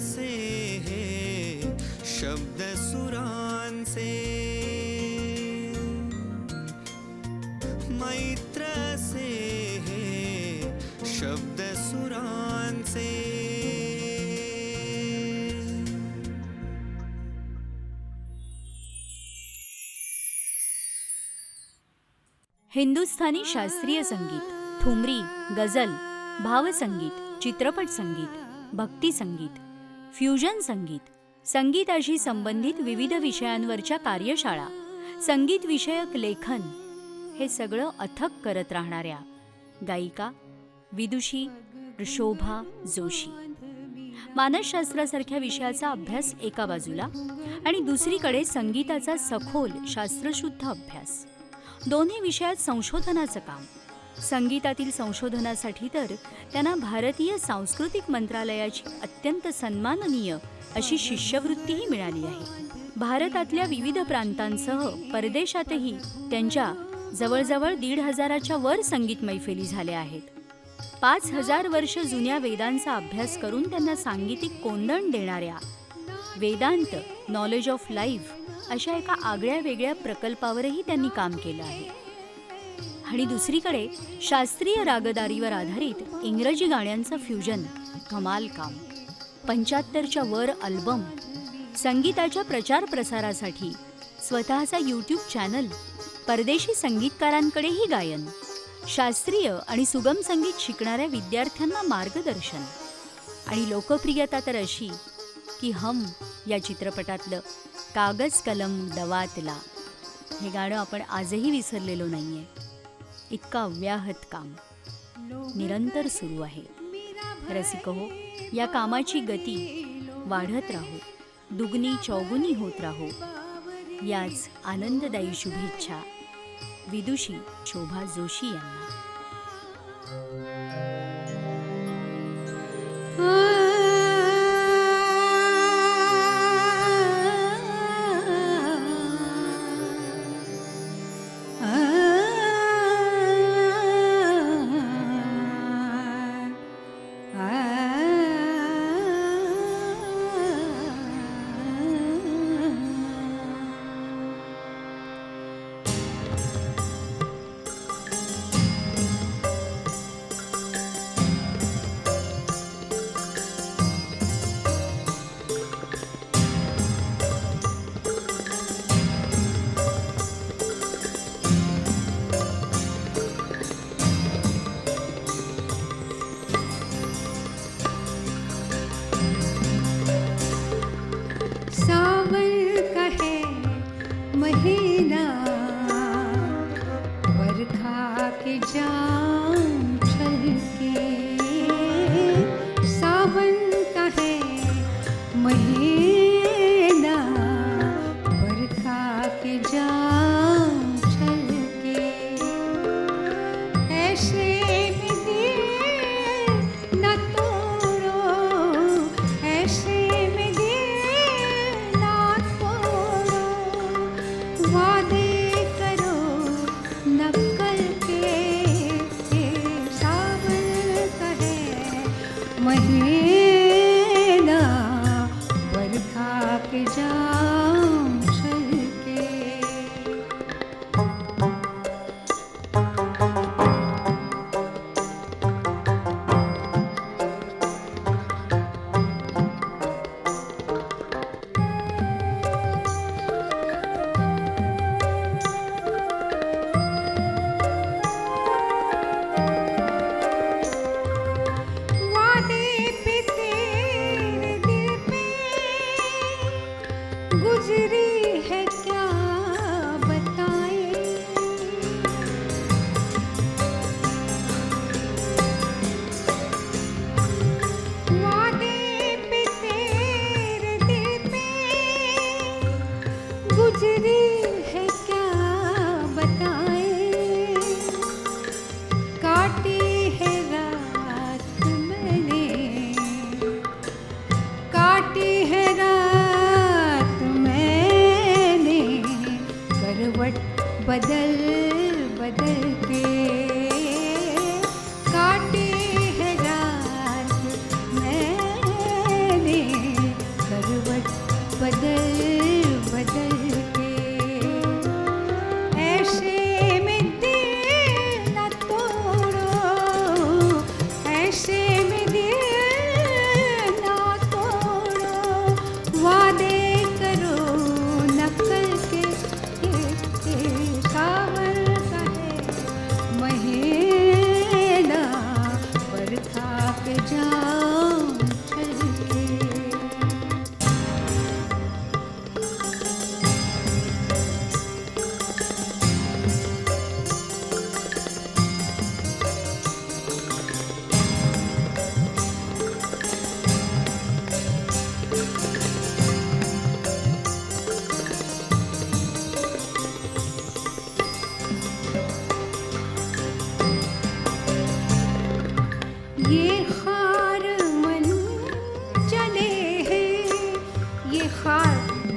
से हे शब्द सुरांचे, मैत्र से हे शब्द सुरांचे. हिंदुस्थानी शास्त्रीय संगीत, ठुमरी, गझल, भावसंगीत, चित्रपट संगीत, भक्ती संगीत, फ्युजन संगीत, संगीताशी संबंधित विविध विषयांवरच्या कार्यशाळा, संगीत विषयक लेखन, हे सगळं अथक करत राहणाऱ्या गायिका विदुषी शोभा जोशी. मानसशास्त्रासारख्या विषयाचा अभ्यास एका बाजूला आणि दुसरीकडे संगीताचा सखोल शास्त्रशुद्ध अभ्यास, दोन्ही विषयात संशोधनाचं काम. संगीतातील संशोधनासाठी तर त्यांना भारतीय सांस्कृतिक मंत्रालयाची अत्यंत सन्माननीय अशी शिष्यवृत्तीही मिळाली आहे. भारतातल्या विविध प्रांतांसह परदेशातही त्यांच्या जवळजवळ 1,500च्या वर संगीत मैफिली झाल्या आहेत. 5,000 वर्ष जुन्या वेदांचा अभ्यास करून त्यांना सांगीतिक कोंदण देणाऱ्या वेदांत नॉलेज ऑफ लाईफ अशा एका आगळ्या वेगळ्या प्रकल्पावरही त्यांनी काम केलं आहे. आणि दुसरीकडे शास्त्रीय रागदारीवर आधारित इंग्रजी गाण्यांचं फ्युजन, कमाल काम. 75च्या वर अल्बम, संगीताच्या प्रचार प्रसारासाठी स्वतःचा यूट्यूब चॅनल, परदेशी संगीतकारांकडेही गायन, शास्त्रीय आणि सुगम संगीत शिकणाऱ्या विद्यार्थ्यांना मार्गदर्शन, आणि लोकप्रियता तर अशी की हम या चित्रपटातलं कागज कलम दवातला हे गाणं आपण आजही विसरलेलो नाहीये. इतका अव्याहत काम निरंतर सुरू आहे. रसिक हो, या कामाची गती वाढत राहो, दुगनी चौगुनी होत राहो, याच आनंददायी शुभेच्छा विदुषी शोभा जोशी यांना.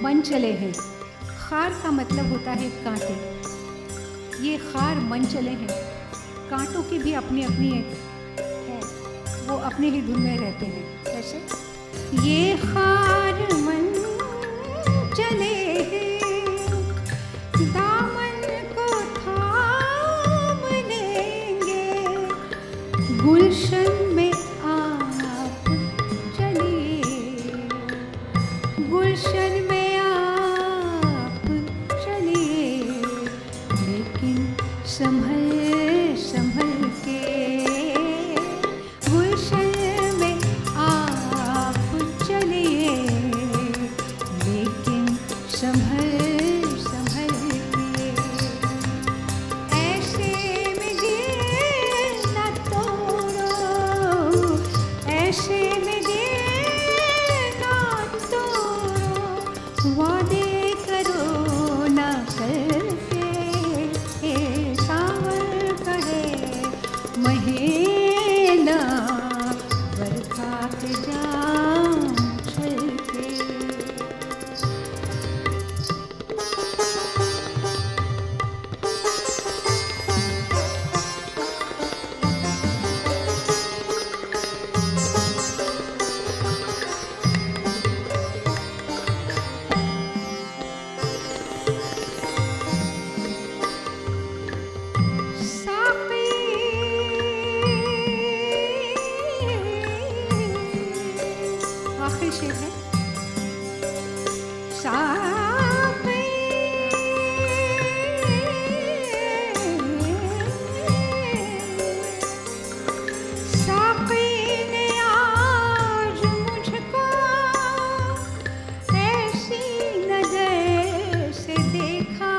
मन चले हैं। खार का मतलब होता है कांटे। ये खार मन चले हैं, कांटों की भी अपनी अपनी एक है, वो अपने ही धुन में रहते हैं। कैसे? ये खार मन चले हैं, दामन को थाम लेंगे, गुलशन में आप चलिए, गुलशन में आप चलिए, लेकिन संभल संभल के, गुलशन में आप चलिए, लेकिन संभल संभल के, ऐसे में दिल न तोड़ो, ऐसे में दिल न तोड़ो, वादे करो ना करके, सावर कहे महीना, बरखा के जाम छलके। आखिरी शेर है। साक़ी साक़ी ने आज मुझको ऐसी नज़र से देखा,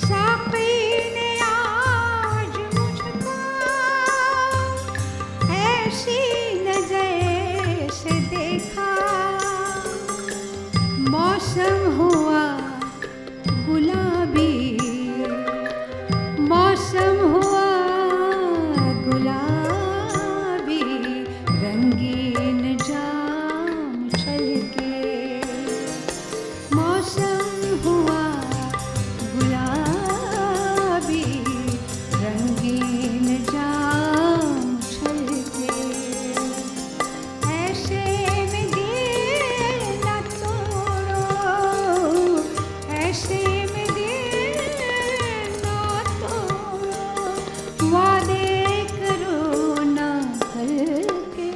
साक़ी ने आज मुझको ऐसी नज़र से देखा, मौसम हुआ गुलाबी, मौसम हुआ गुलाबी, रंगीन जाम छलके, मौसम हुआ गुलाबी, रंगीन जाम छलके, ऐसे में दिल न तोड़ो, ऐसे में दिल न तोड़ो, वादे करो ना करके,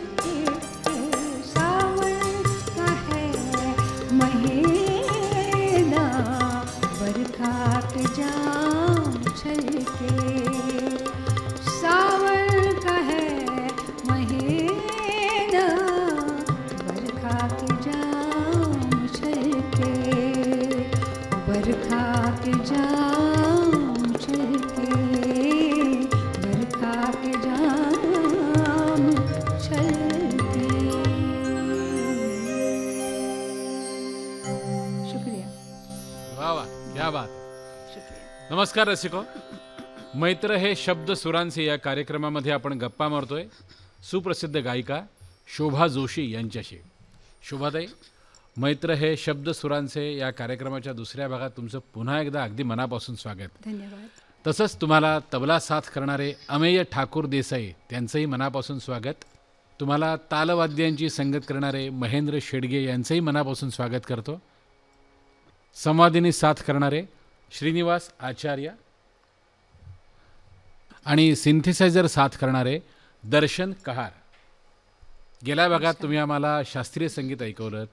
सावन का है महीना, बरखा के जाम छलके, सावन का है महीना, बरखा के जाम छलके, बरखा के जाम छलके, बरखा के जाम छलके। शुक्रिया। वा वा, क्या बात. शुक्रिया. नमस्कार रसिको. मैत्र हे शब्द सुरांचे या कार्यक्रमामध्ये आपण गप्पा मारतोय सुप्रसिद्ध गायिका शोभा जोशी यांच्याशी. शोभाताई, मैत्र हे शब्द सुरांचे या कार्यक्रमाच्या दुसऱ्या भागात तुमचं पुन्हा एकदा अगदी मनापासून स्वागत. धन्यवाद. तसंच तुम्हाला तबला साथ करणारे अमेय ठाकूर देसाई त्यांचंही मनापासून स्वागत. तुम्हाला तालवाद्यांची संगत करणारे महेंद्र शेडगे यांचंही मनापासून स्वागत करतो. संवादिनी साथ करणारे श्रीनिवास आचार्य आणि सिंथेसायझर साथ करणारे दर्शन कहार. गेल्या भागात तुम्ही आम्हाला शास्त्रीय संगीत ऐकवलं.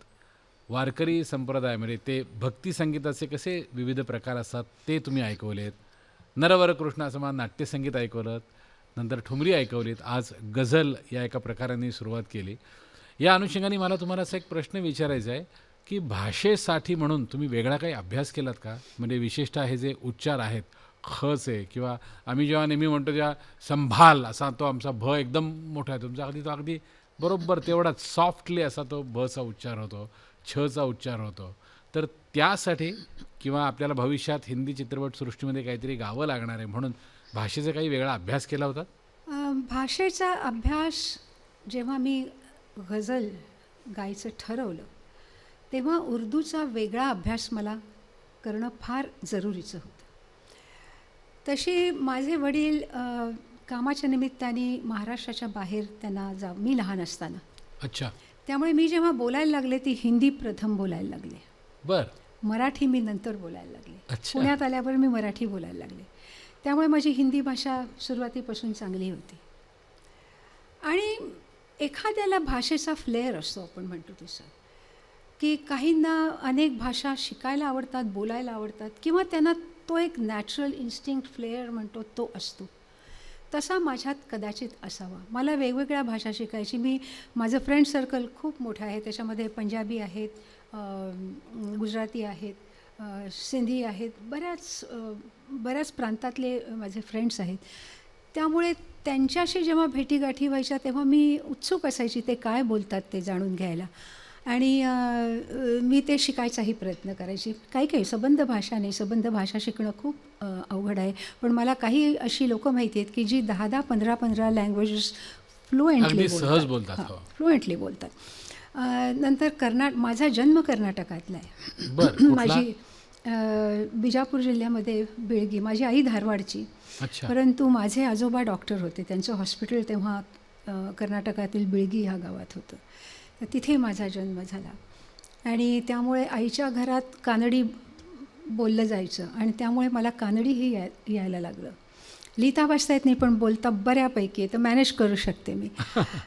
वारकरी संप्रदायामध्ये ते भक्ती संगीताचे कसे विविध प्रकार असतात ते तुम्ही ऐकवलेत. नरवर कृष्णासमान नाट्यसंगीत ऐकवलं, नंतर ठुमरी ऐकवलीत, आज गझल या एका प्रकाराने सुरुवात केली. या अनुषंगाने मला तुम्हाला असा एक प्रश्न विचारायचा आहे की भाषेसाठी म्हणून तुम्ही वेगळा काही अभ्यास केलात का? म्हणजे विशेषतः हे जे उच्चार आहेत खचे, किंवा आम्ही जेव्हा नेहमी म्हणतो तेव्हा संभाल असा तो आमचा भ एकदम मोठा आहे, तुमचा अगदी तो अगदी बरोबर तेवढाच सॉफ्टली असा तो भचा उच्चार होतो, छचा उच्चार होतो. तर त्यासाठी किंवा आपल्याला भविष्यात हिंदी चित्रपटसृष्टीमध्ये काहीतरी गावं लागणार आहे म्हणून भाषेचा काही वेगळा अभ्यास केला होता? भाषेचा अभ्यास जेव्हा मी गझल गायचं ठरवलं तेव्हा उर्दूचा वेगळा अभ्यास मला करणं फार जरुरीचं होतं. तसे माझे वडील कामाच्या निमित्ताने महाराष्ट्राच्या बाहेर त्यांना मी लहान असताना, अच्छा. त्यामुळे मी जेव्हा बोलायला लागले ती हिंदी प्रथम बोलायला लागले. बर. मराठी मी नंतर बोलायला लागले. अच्छा. पुण्यात आल्यावर मी मराठी बोलायला लागले. त्यामुळे माझी हिंदी भाषा सुरुवातीपासून चांगली होती. आणि एखाद्याला भाषेचा फ्लेअर असतो, आपण म्हणतो तसं, की काहींना अनेक भाषा शिकायला आवडतात, बोलायला आवडतात, किंवा त्यांना तो एक नॅचरल इन्स्टिंक्ट फ्लेअर म्हणतो तो असतो. तसा माझ्यात कदाचित असावा. मला वेगवेगळ्या भाषा शिकायची. माझं फ्रेंड सर्कल खूप मोठं आहे. त्याच्यामध्ये पंजाबी आहेत, गुजराती आहेत, सिंधी आहेत, बऱ्याच प्रांतातले माझे फ्रेंड्स आहेत. त्यामुळे त्यांच्याशी जेव्हा भेटीगाठी व्हायच्या तेव्हा मी उत्सुक असायची ते काय बोलतात ते जाणून घ्यायला. आणि मी ते शिकायचाही प्रयत्न करायची. काही संबंध भाषा नाही, संबंध भाषा शिकणं खूप अवघड आहे. पण मला काही अशी लोकं माहिती आहेत की जी 10-10, 15-15 लँग्वेजेस फ्लुएंटली सहज बोलतात. फ्लुएंटली बोलतात. नंतर माझा जन्म कर्नाटकातला आहे. माझी बिजापूर जिल्ह्यामध्ये बिळगी. माझी आई धारवाडची, परंतु माझे आजोबा डॉक्टर होते. त्यांचं हॉस्पिटल तेव्हा कर्नाटकातील बिळगी ह्या गावात होतं. तर तिथे माझा जन्म झाला. आणि त्यामुळे आईच्या घरात कानडी बोललं जायचं आणि त्यामुळे मला कानडीही यायला लागलं. लिहिता वाचता येत नाही, पण बोलता बऱ्यापैकी तर मॅनेज करू शकते मी.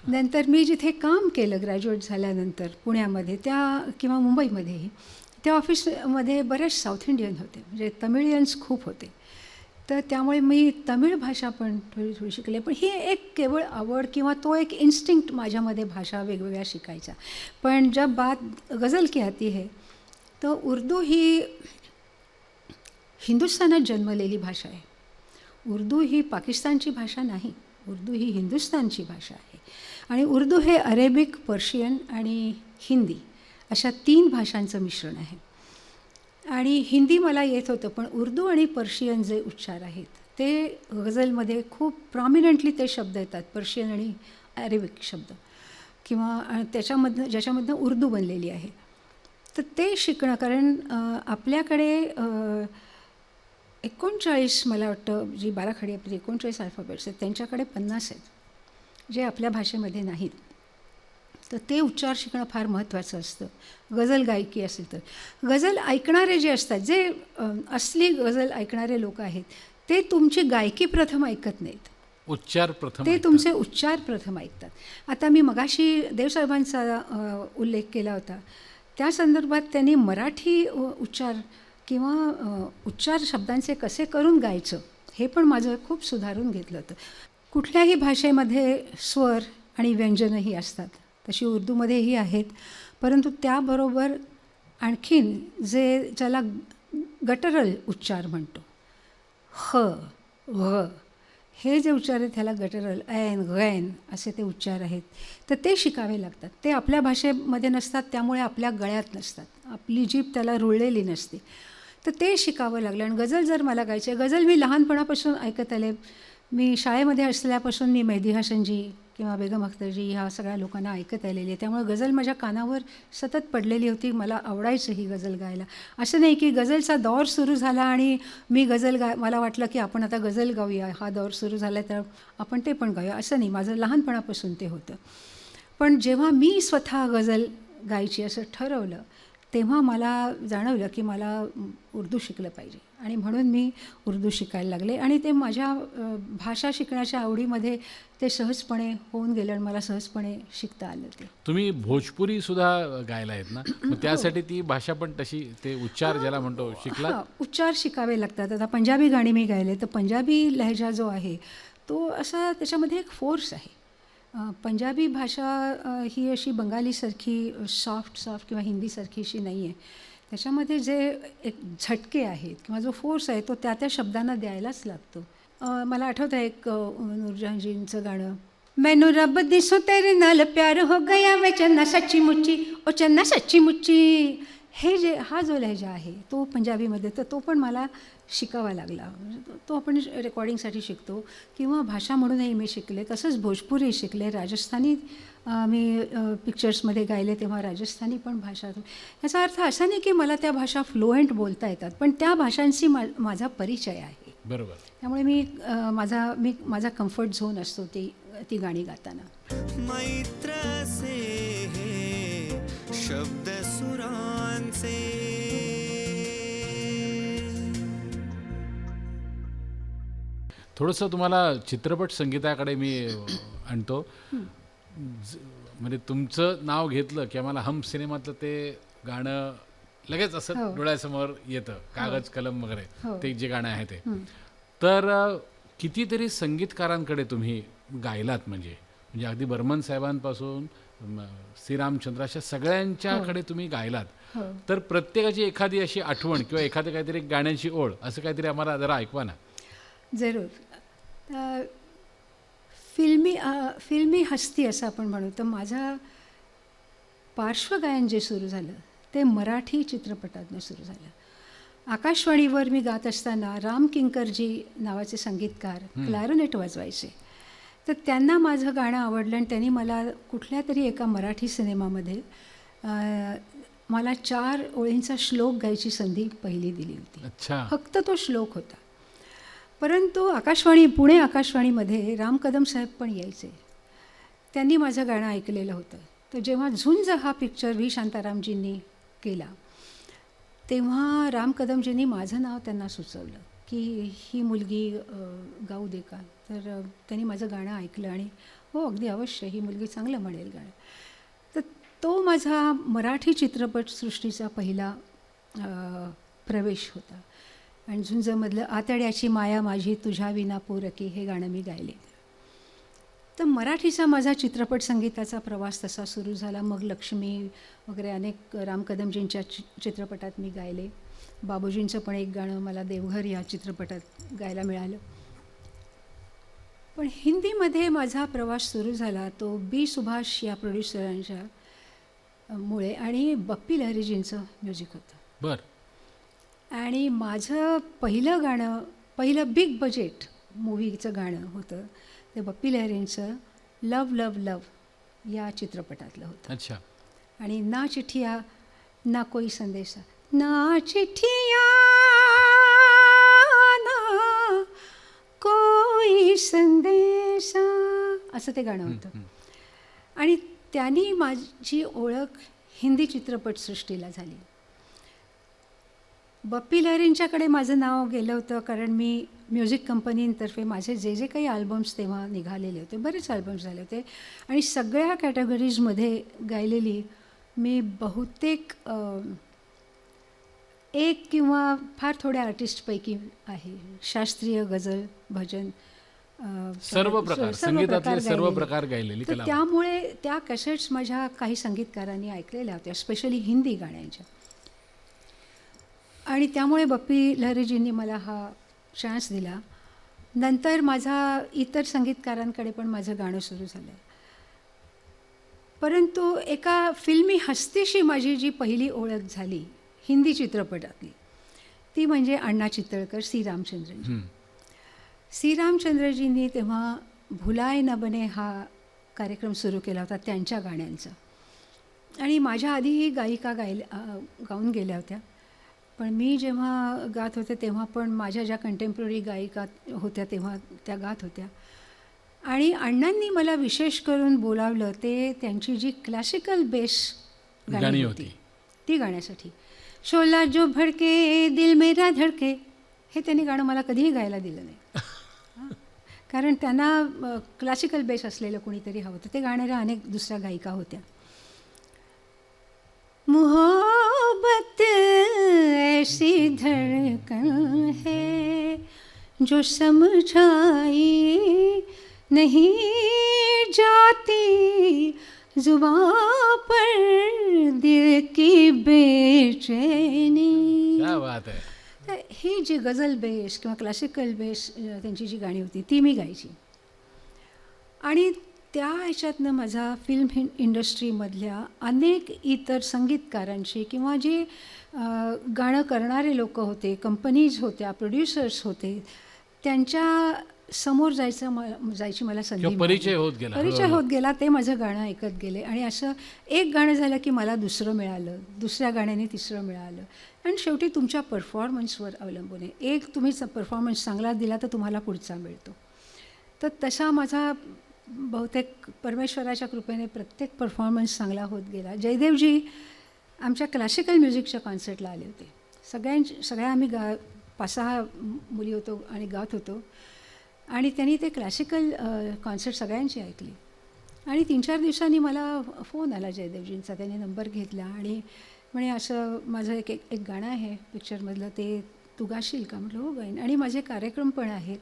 नंतर मी जिथे काम केलं ग्रॅज्युएट झाल्यानंतर पुण्यामध्ये किंवा मुंबईमध्येही, त्या ऑफिसमध्ये बरेच साऊथ इंडियन होते, म्हणजे तमिळियन्स खूप होते. तर त्यामुळे मी तमिळ भाषा पण थोडी शिकले. पण ही एक केवळ आवड किंवा तो एक इन्स्टिंक्ट माझ्यामध्ये भाषा वेगवेगळ्या शिकायचा. पण जब बात गझल की आती है तो उर्दू ही हिंदुस्थानात जन्मलेली भाषा आहे. उर्दू ही पाकिस्तानची भाषा नाही, उर्दू ही हिंदुस्थानची भाषा आहे. आणि उर्दू हे अरेबिक, पर्शियन आणि हिंदी अशा 3 भाषांचं मिश्रण आहे. आणि हिंदी मला येत होतं, पण उर्दू आणि पर्शियन जे उच्चार आहेत ते गझलमध्ये खूप प्रॉमिनंटली ते शब्द येतात, पर्शियन आणि अरेबिक शब्द, किंवा ज्याच्यामधनं उर्दू बनलेली आहे. तर ते शिकणं, कारण आपल्याकडे 39 मला वाटतं जी बाराखडी आपली 39 अल्फाबेट्स आहेत त्यांच्याकडे 50 आहेत जे आपल्या भाषेमध्ये नाहीत. तर ते उच्चार शिकणं फार महत्त्वाचं असतं. गझल गायकी असेल तर. गझल ऐकणारे जे असतात, जे असली गझल ऐकणारे लोक आहेत, ते तुमची गायकी प्रथम ऐकत नाहीत, उच्चार प्रथम, ते तुमचे उच्चार प्रथम ऐकतात. आता मी मगाशी देवसाहेबांचा उल्लेख केला होता, त्या संदर्भात त्यांनी मराठी उच्चार किंवा उच्चार शब्दांचे कसे करून गायचं हे पण माझं खूप सुधारून घेतलं होतं. कुठल्याही भाषेमध्ये स्वर आणि व्यंजनही असतात, तशी उर्दूमध्येही आहेत. परंतु त्याबरोबर आणखीन ज्याला गटरल उच्चार म्हणतो, ह, ग, हे जे उच्चार आहेत ह्याला गटरल, ऐन, गैन असे ते उच्चार आहेत. तर ते शिकावे लागतात. ते आपल्या भाषेमध्ये नसतात, त्यामुळे आपल्या गळ्यात नसतात, आपली जीभ त्याला रुळलेली नसते. तर ते शिकावं लागलं. आणि गझल जर मला गायचे, गझल मी लहानपणापासून ऐकत आले. मी शाळेमध्ये असल्यापासून मी मेहदी हसनजी किंवा बेगम अख्तरजी ह्या सगळ्या लोकांना ऐकत आलेली आहे. त्यामुळे गझल माझ्या कानावर सतत पडलेली होती. मला आवडायचं ही गझल गायला. असं नाही की गझलचा दौर सुरू झाला आणि मी मला वाटलं की आपण आता गझल गाऊया, हा दौर सुरू झाला तर आपण ते पण गाऊया, असं नाही. माझं लहानपणापासून ते होतं. पण जेव्हा मी स्वतः गझल गायची असं ठरवलं तेव्हा मला जाणवलं की मला उर्दू शिकलं पाहिजे. आणि म्हणून मी उर्दू शिकायला लागले. आणि ते माझ्या भाषा शिकण्याच्या आवडीमध्ये ते सहजपणे होऊन गेलं आणि मला सहजपणे शिकता आलं. तुम्ही भोजपुरी सुद्धा गायला आहेत ना, मग त्यासाठी ती भाषा पण तशी, ते उच्चार ज्याला म्हणतो, शिकला? उच्चार शिकावे लागतात. आता पंजाबी गाणी मी गायले तर पंजाबी लहजा जो आहे तो असा, त्याच्यामध्ये एक फोर्स आहे. पंजाबी भाषा ही अशी बंगालीसारखी सॉफ्ट किंवा हिंदीसारखी अशी नाही आहे. त्याच्यामध्ये जे एक झटके आहेत किंवा जो फोर्स आहे तो त्या शब्दांना द्यायलाच लागतो. मला आठवतं एक नूरजहांजींचं गाणं, मैनू रब दिसो तेरे नाल प्यार हो गया वे चन्ना सच्ची मुच्ची, ओ चन्ना सच्ची मुच्ची. हा जो लहजा आहे तो पंजाबीमध्ये, तर तो पण मला शिकावा लागला. तो आपण रेकॉर्डिंगसाठी शिकतो किंवा भाषा म्हणूनही मी शिकले. तसंच भोजपुरी शिकले, राजस्थानी मी पिक्चर्समध्ये गायले तेव्हा राजस्थानी पण भाषा. याचा अर्थ असा नाही की मला त्या भाषा फ्लुएंट बोलता येतात, पण त्या भाषांशी माझा परिचय आहे. बरोबर. त्यामुळे माझा कम्फर्ट झोन असतो ती गाणी गाताना. मैत्र से हे शब्द सुरांचे. थोडंसं तुम्हाला चित्रपट संगीताकडे मी आणतो. म्हणजे तुमचं नाव घेतलं की आम्हाला हम सिनेमातलं ते गाणं लगेच असं डोळ्यासमोर येतं, कागज कलम वगैरे ते जे गाणं आहे ते. तर कितीतरी संगीतकारांकडे तुम्ही गायलात, म्हणजे अगदी बर्मन साहेबांपासून श्रीरामचंद्र अशा सगळ्यांच्याकडे तुम्ही गायलात. तर प्रत्येकाची एखादी अशी आठवण किंवा एखादी काहीतरी गाण्याची ओळ असं काहीतरी आम्हाला जरा ऐकवा ना. जरूर. फिल्मी हस्ती असं आपण म्हणू तर माझं पार्श्वगायन जे सुरू झालं ते मराठी चित्रपटातनं सुरू झालं. आकाशवाणीवर मी गात असताना राम किंकरजी नावाचे संगीतकार क्लारनेट वाजवायचे. तर त्यांना माझं गाणं आवडलं आणि त्यांनी मला कुठल्या तरी एका मराठी सिनेमामध्ये मला 4 ओळींचा श्लोक गायची संधी पहिली दिली होती. अच्छा. फक्त तो श्लोक होता. परंतु पुणे आकाशवाणीमध्ये राम कदम साहेब पण यायचे. त्यांनी माझं गाणं ऐकलेलं होतं. तर जेव्हा झुंज हा पिक्चर व्ही शांतारामजींनी केला तेव्हा राम कदमजींनी माझं नाव त्यांना सुचवलं की ही मुलगी गाऊ दे का. तर त्यांनी माझं गाणं ऐकलं आणि हो अगदी अवश्य ही मुलगी चांगलं म्हणेल गाणं. तर तो माझा मराठी चित्रपटसृष्टीचा पहिला प्रवेश होता. आणि झुंजमधलं आतड्याची माया माझी तुझ्या विना पोरकी हे गाणं मी गायले. तर मराठीचा माझा चित्रपट संगीताचा प्रवास तसा सुरू झाला. मग लक्ष्मी वगैरे अनेक राम कदमजींच्या चित्रपटात मी गायले. बाबूजींचं पण एक गाणं मला देवघर या चित्रपटात गायला मिळालं. पण हिंदीमध्ये माझा प्रवास सुरू झाला तो बी सुभाष या प्रोड्युसरांच्या मुळे आणि बप्पी लहरीजींचं म्युझिक होतं. बरं. आणि माझं पहिलं बिग बजेट मूवीचं गाणं होतं ते बप्पी लहरींचं लव लव लव या चित्रपटातलं होतं. अच्छा. आणि ना चिठ्ठिया ना कोई संदेशा, ना चिठ्ठिया ना कोई संदेशा असं ते गाणं होतं. आणि त्यांनी माझी ओळख हिंदी चित्रपटसृष्टीला झाली. बप्पी लहरींच्याकडे माझं नाव गेलं होतं कारण मी म्युझिक कंपनीतर्फे माझे जे काही अल्बम्स तेव्हा निघालेले होते, बरेच अल्बम्स झाले होते आणि सगळ्या कॅटेगरीजमध्ये गायलेली मी बहुतेक एक किंवा फार थोड्या आर्टिस्टपैकी आहे. शास्त्रीय, गझल, भजन, सर्व प्रकार, संगीतातले सर्व प्रकार गायलेली कला. त्यामुळे त्या कॅसेट्स माझ्या काही संगीतकारांनी ऐकलेल्या होत्या, स्पेशली हिंदी गाण्यांच्या. आणि त्यामुळे बप्पी लहरीजींनी मला हा चान्स दिला. नंतर माझा इतर संगीतकारांकडे पण माझं गाणं सुरू झालं. परंतु एका फिल्मी हस्तीशी माझी जी पहिली ओळख झाली हिंदी चित्रपटातली ती म्हणजे अण्णा चितळकर, श्रीरामचंद्रजी. श्रीरामचंद्रजींनी तेव्हा भुलाय न बने हा कार्यक्रम सुरू केला होता त्यांच्या गाण्यांचा. आणि माझ्या आधीही गायिका गाऊन गेल्या होत्या. पण मी जेव्हा गात होते तेव्हा पण माझ्या ज्या कंटेम्पररी गायिका होत्या तेव्हा त्या गात होत्या. आणि अण्णांनी मला विशेष करून बोलावलं ते त्यांची जी क्लासिकल बेस गाणी होती ती गाण्यासाठी. शोला जो भडके दिल मेरा धडके हे त्यांनी गाणं मला कधीही गायला दिलं नाही. कारण त्यांना क्लासिकल बेस असलेलं कोणीतरी हवं होतं. ते गाणाऱ्या अनेक दुसऱ्या गायिका होत्या. मोहब्बत ऐसी धड़कन है जो समझाई नहीं जाती जुबां पर दिल की बेचैनी. क्या बात है. तर ही जी गझल बेस किंवा क्लासिकल बेस त्यांची जी गाणी होती ती मी गायची. आणि त्या ह्याच्यातनं माझा फिल्म इंडस्ट्रीमधल्या अनेक इतर संगीतकारांशी किंवा जे गाणं करणारे लोक होते, कंपनीज होत्या, प्रोड्युसर्स होते, त्यांच्या समोर जायची मला संधी किंवा मिळाली. परिचय होत गेला. परिचय होत गेला. ते माझं गाणं ऐकत गेले आणि असं एक गाणं झालं की मला दुसरं मिळालं, दुसऱ्या गाण्याने तिसरं मिळालं आणि शेवटी तुमच्या परफॉर्मन्सवर अवलंबून आहे. एक तुम्ही परफॉर्मन्स चांगला दिला तर तुम्हाला पुढचा मिळतो. तर तसा माझा बहुतेक परमेश्वराच्या कृपेने प्रत्येक परफॉर्मन्स चांगला होत गेला. जयदेवजी आमच्या क्लासिकल म्युझिकच्या कॉन्सर्टला आले होते. सगळ्या आम्ही 5-6 मुली होतो आणि गात होतो आणि त्यांनी ते क्लासिकल कॉन्सर्ट सगळ्यांची ऐकली आणि 3-4 दिवसांनी मला फोन आला जयदेवजींचा. त्याने नंबर घेतला आणि म्हणे असं माझं एक गाणं आहे पिक्चरमधलं, ते तू गाशील का? म्हटलं हो गाईन. आणि माझे कार्यक्रम पण आहेत.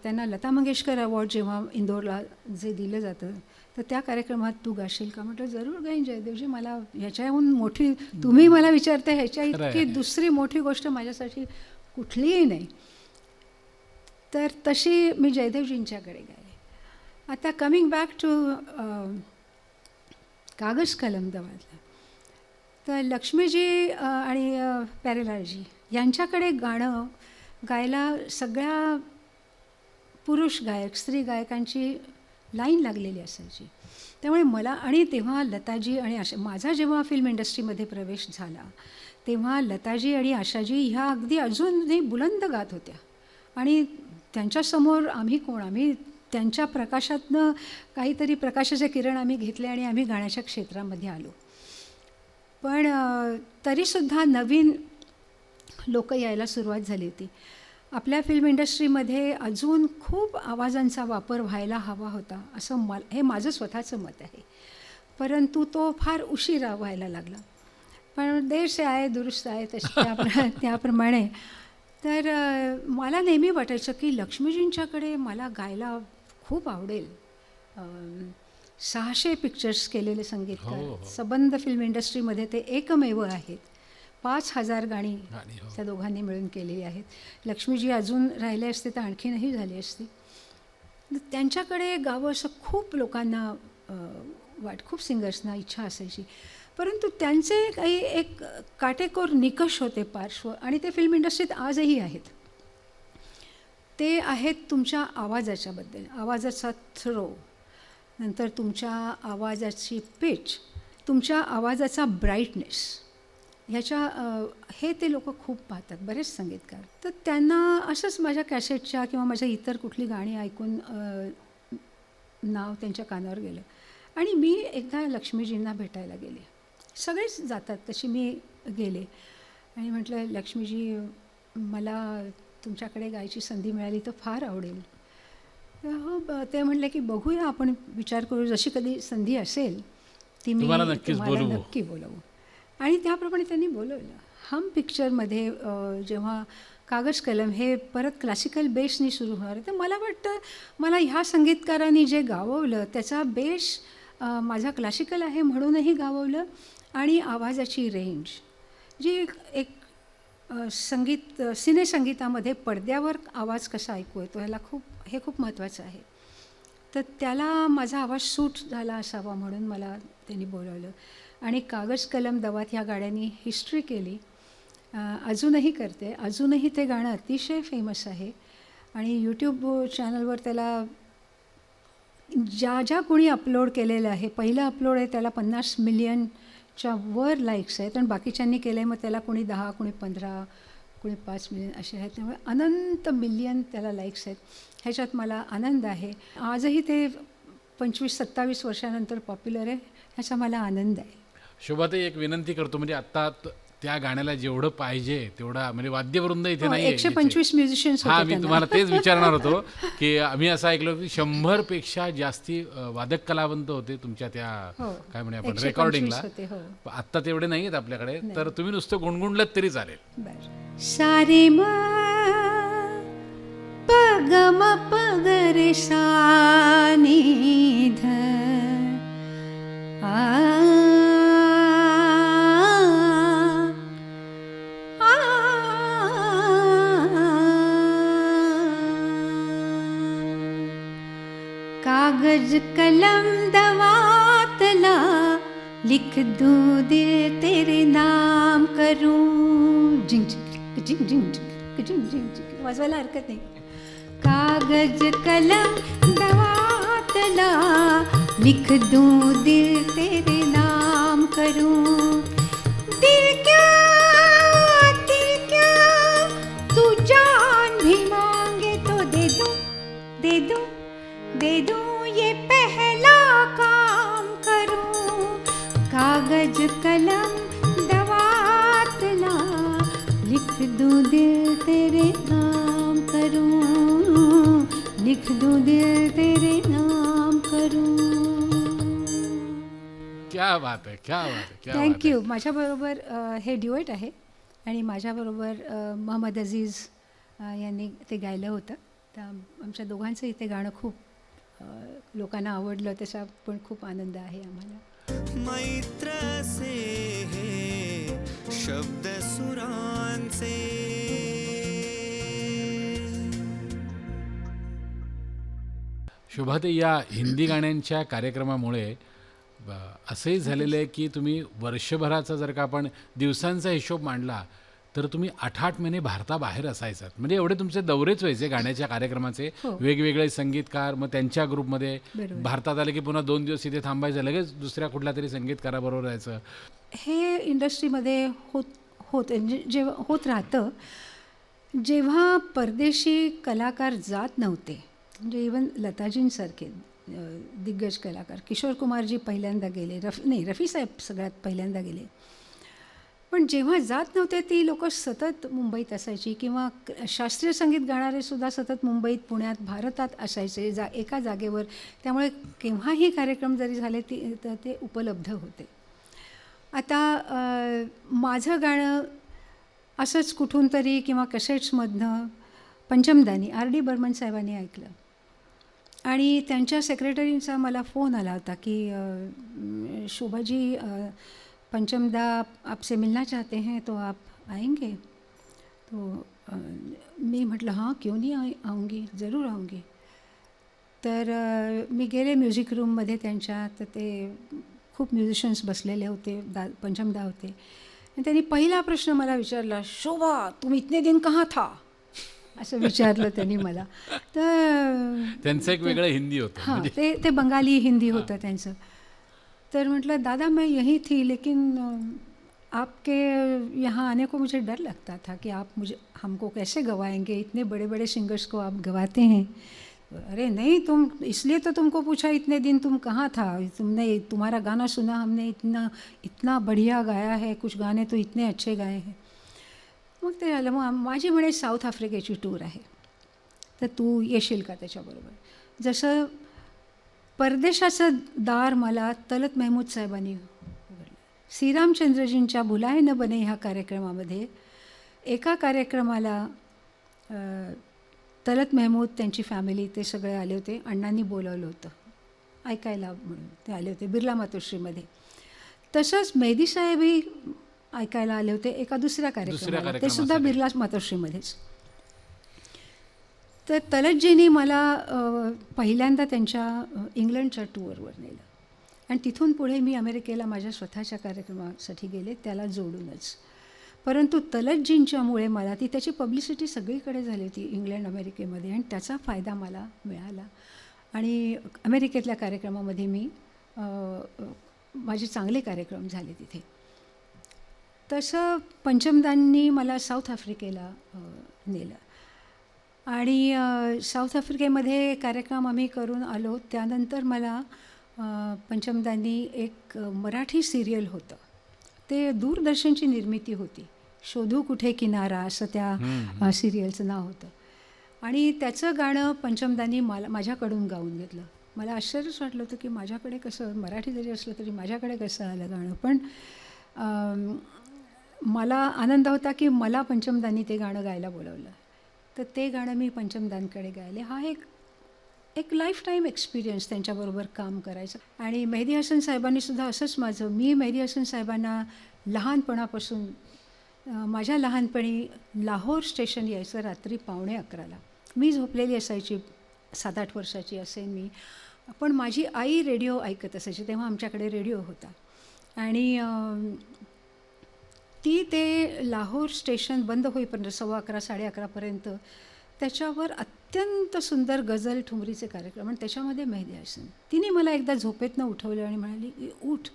त्यांना लता मंगेशकर अवॉर्ड जेव्हा इंदोरला जे दिलं जातं तर त्या कार्यक्रमात तू गाशील का? म्हटलं जरूर गाईन जयदेवजी. मला ह्याच्याहून मोठी तुम्ही मला विचारता ह्याच्या इतकी दुसरी मोठी गोष्ट माझ्यासाठी कुठलीही नाही. तर तशी मी जयदेवजींच्याकडे गेले. आता कमिंग बॅक टू कागज कलम दवातला, तर लक्ष्मीजी आणि प्यारेलालजी यांच्याकडे गाणं गायला सगळ्या पुरुष गायक, स्त्री गायकांची लाईन लागलेली असायची. त्यामुळे मला आणि तेव्हा लताजी आणि आशा, माझा जेव्हा फिल्म इंडस्ट्रीमध्ये प्रवेश झाला तेव्हा लताजी आणि आशाजी ह्या अगदी अजूनही बुलंद गात होत्या आणि त्यांच्यासमोर आम्ही कोण? आम्ही त्यांच्या प्रकाशातनं काहीतरी प्रकाशाचे किरण आम्ही घेतले आणि आम्ही गाण्याच्या क्षेत्रामध्ये आलो. पण तरीसुद्धा नवीन लोक यायला सुरुवात झाली होती. आपल्या फिल्म इंडस्ट्रीमध्ये अजून खूप आवाजांचा वापर व्हायला हवा होता असं हे माझं स्वतःचं मत आहे. परंतु तो फार उशिरा व्हायला लागला. पण देर से आहे दुरुस्त आहे तशी त्याप्रमाणे. तर मला नेहमी वाटायचं की लक्ष्मीजींच्याकडे मला गायला खूप आवडेल. 600 पिक्चर्स केलेले संगीतकार सबंध फिल्म इंडस्ट्रीमध्ये ते एकमेव आहेत. 5000 गाणी त्या दोघांनी मिळून केलेली आहेत. लक्ष्मीजी अजून राहिले असते तर आणखीनही झाली असती. त्यांच्याकडे गावं असं खूप लोकांना खूप सिंगर्सना इच्छा असायची. परंतु त्यांचे काही एक काटेकोर निकष होते पार्श्व आणि ते फिल्म इंडस्ट्रीत आजही आहेत. ते आहेत तुमच्या आवाजाच्याबद्दल, आवाजाचा थ्रो, नंतर तुमच्या आवाजाची पिच, तुमच्या आवाजाचा ब्राईटनेस, ह्याच्या हे ते लोक खूप पाहतात बरेच संगीतकार. तर त्यांना असंच माझ्या कॅसेटच्या किंवा माझ्या इतर कुठली गाणी ऐकून नाव त्यांच्या कानावर गेलं आणि मी एकदा लक्ष्मीजींना भेटायला गेले. सगळेच जातात तशी मी गेले आणि म्हटलं लक्ष्मीजी मला तुमच्याकडे गायची संधी मिळाली तर फार आवडेल. हो ते म्हटले की बघूया आपण विचार करू, जशी कधी संधी असेल ती मी तुम्हाला नक्की बोलवू. आणि त्याप्रमाणे त्यांनी बोलवलं. हम पिक्चरमध्ये जेव्हा कागज कलम हे परत क्लासिकल बेसनी सुरू होणार तर मला वाटतं मला ह्या संगीतकारांनी जे गाववलं त्याचा बेस माझा क्लासिकल आहे म्हणूनही गाववलं आणि आवाजाची रेंज जी एक संगीत सिनेसंगीतामध्ये पडद्यावर आवाज कसा ऐकू येतो हे खूप महत्त्वाचं आहे. तर त्याला माझा आवाज सूट झाला असावा म्हणून मला त्यांनी बोलवलं आणि कागज कलम दवात ह्या गाड्यांनी हिस्ट्री केली. अजूनही करते. अजूनही ते गाणं अतिशय फेमस आहे आणि यूट्यूब चॅनलवर त्याला ज्या कोणी अपलोड केलेलं आहे, पहिलं अपलोड आहे त्याला 50 मिलियनच्या वर लाईक्स आहेत आणि बाकीच्यांनी केलं आहे मग त्याला कोणी 10, कोणी 15, कोणी 5 मिलियन असे आहेत. त्यामुळे अनंत मिलियन त्याला लाईक्स आहेत. ह्याच्यात मला आनंद आहे. आजही ते 25-27 वर्षानंतर पॉप्युलर आहे, ह्याचा मला आनंद आहे. शोभाताई एक विनंती करतो, म्हणजे आत्ता त्या गाण्याला जेवढं पाहिजे तेवढा म्हणजे वाद्यवृंद इथे नाही. 125 म्युझिशियन्स. हां, मी तुम्हाला तेच विचारणार होतो की आम्ही असं ऐकलं की 100 पेक्षा जास्ती वादक कलावंत होते तुमच्या त्या काय म्हणे आपण रेकॉर्डिंगला. आत्ता तेवढे नाही आहेत आपल्याकडे, तर तुम्ही नुसतं गुणगुणलत तरी चालेल. सारे म पगम पगरे सा नी ध कागज कलम दवातला लिख दूँ दिल तेरे नाम करूँ. जिंग जिंग जिंग जिंग जिंग जिंग जिंग वाजवायला हरकत नाही. कागज कलम दवातला, लिख दूं दिल तेरे नाम करूं। दिल क्या तू जान भी मांगे तो दे दूं, दे दूं, दे दूं, ये पहला काम करूं। कागज कलम दवातला, लिख दूं दिल तेरे नाम करूं, लिख दूं दिल तेरे नाम करूं। क्या बात आहे, क्या बात आहे, क्या बात थँक्यू. माझ्याबरोबर हे ड्युएट आहे आणि माझ्याबरोबर मोहम्मद अजीज यांनी ते गायलं होतं. तर आमच्या दोघांचं इथे गाणं खूप लोकांना आवडलं, त्याचा पण खूप आनंद आहे आम्हाला. मैत्र से हे शब्द सुरांचे. शोभाताई, या हिंदी गाण्यांच्या कार्यक्रमामुळे असंही झालेलं आहे की तुम्ही वर्षभराचा जर का आपण दिवसांचा हिशोब मांडला तर तुम्ही 8-8 महिने भारताबाहेर असायचात. म्हणजे एवढे तुमचे दौरेच व्हायचे गाण्याच्या कार्यक्रमाचे. हो. वेगवेगळे संगीतकार, मग त्यांच्या ग्रुपमध्ये बरोबर. भारतात आले की पुन्हा 2 दिवस इथे थांबायचं, लगेच दुसऱ्या कुठल्या तरी संगीतकाराबरोबर जायचं. हे इंडस्ट्रीमध्ये जेव्हा होत राहतं, जेव्हा परदेशी कलाकार जात नव्हते, म्हणजे इवन लताजींसारखे दिग्गज कलाकार, किशोर कुमारजी पहिल्यांदा गेले, रफी साहेब सगळ्यात पहिल्यांदा गेले. पण जेव्हा जात नव्हते ती लोक सतत मुंबईत असायची, किंवा शास्त्रीय संगीत गाणारे सुद्धा सतत मुंबईत, पुण्यात, भारतात असायचे एका जागेवर. त्यामुळे केव्हाही कार्यक्रम जरी झाले तर ते उपलब्ध होते. आता माझं गाणं असंच कुठून तरी किंवा कसेट्समधनं पंचमदानी RD बर्मन साहेबांनी ऐकलं आणि त्यांच्या सेक्रेटरींचा मला फोन आला होता की शोभाजी, पंचमदा आपसे मिलना चाहते हैं तो आप आएंगे? तो मी म्हटलं हां, क्यों नहीं आऊँगी, ज़रूर आऊँगी. तर मी गेले म्युझिक रूममध्ये त्यांच्या. तर ते खूप म्युझिशियन्स बसलेले होते, पंचमदा होते. आणि त्यांनी पहिला प्रश्न मला विचारला, शोभा तुम इतने दिन कहाँ था, असं विचारलं त्यांनी मला. तर त्यांचं एक वेगळं हिंदी होतं. हां, ते बंगाली हिंदी होतं त्यांचं. तर म्हटलं दादा मैं यहीं थी, लेकिन आपके यहाँ आने को मुझे डर लगता था कि आप हमको कैसे गवाएंगे, इतने बड़े बड़े सिंगर्स को आप गवाते हैं. अरे नहीं, तुम इसलिए तो तुमको पूछा इतने दिन तुम कहाँ था, तुम्हारा गाना सुना हमने, इतना बढ़िया गाया है, कुछ गाने तो इतने अच्छे गाए हैं. मग ते झालं. मग माझी म्हणे साऊथ आफ्रिकेची टूर आहे, तर तू येशील का त्याच्याबरोबर. जसं परदेशाचं दार मला तलत महमूद साहेबांनी उघडलं. श्रीरामचंद्रजींच्या बुलाए न बने ह्या कार्यक्रमामध्ये एका कार्यक्रमाला तलत महमूद, त्यांची फॅमिली, ते सगळे आले होते. अण्णांनी बोलावलं होतं ऐकायला म्हणून, ते आले होते बिर्ला मातोश्रीमध्ये. तसंच मेहदी साहेबही ऐकायला आले होते एका दुसऱ्या कार्यक्रमाला, ते सुद्धा बिर्ला मातोश्रीमध्येच. तर तलतजींनी मला पहिल्यांदा त्यांच्या इंग्लंडच्या टूरवर नेलं आणि तिथून पुढे मी अमेरिकेला माझ्या स्वतःच्या कार्यक्रमासाठी गेले, त्याला जोडूनच. परंतु तलतजींच्यामुळे मला त्याची पब्लिसिटी सगळीकडे झाली होती इंग्लंड अमेरिकेमध्ये, आणि त्याचा फायदा मला मिळाला. आणि अमेरिकेतल्या कार्यक्रमामध्ये मी माझे चांगले कार्यक्रम झाले तिथे. तसं पंचमदांनी मला साऊथ आफ्रिकेला नेलं आणि साऊथ आफ्रिकेमध्ये कार्यक्रम आम्ही करून आलो. त्यानंतर मला पंचमदांनी एक मराठी सिरियल होतं, ते दूरदर्शनची निर्मिती होती, शोधू कुठे किनारा असं त्या सिरियलचं नाव होतं. आणि त्याचं गाणं पंचमदांनी माझ्याकडून गाऊन घेतलं. मला आश्चर्यच वाटलं होतं की माझ्याकडे कसं, मराठी जरी असलं तरी माझ्याकडे कसं आलं गाणं. पण मला आनंद होता की मला पंचमदांनी ते गाणं गायला बोलवलं. तर ते गाणं मी पंचमदांकडे गायले. हा एक लाईफ टाईम एक्सपिरियन्स त्यांच्याबरोबर काम करायचं. आणि मेहदी हसन साहेबांनी सुद्धा असंच माझं, मी मेहदी हसन साहेबांना लहानपणापासून, माझ्या लहानपणी लाहोर स्टेशन यायचं रात्री 11:15. मी झोपलेली असायची, 7-8 वर्षाची असेल मी, पण माझी आई रेडिओ ऐकत असायची. तेव्हा आमच्याकडे रेडिओ होता आणि ती ते लाहोर स्टेशन बंद होईपर्यंत 11:15 साडे 11पर्यंत त्याच्यावर अत्यंत सुंदर गझल ठुमरीचे कार्यक्रम आणि त्याच्यामध्ये मेहदी हसन. तिने मला एकदा झोपेतनं उठवलं आणि म्हणाली की उठ,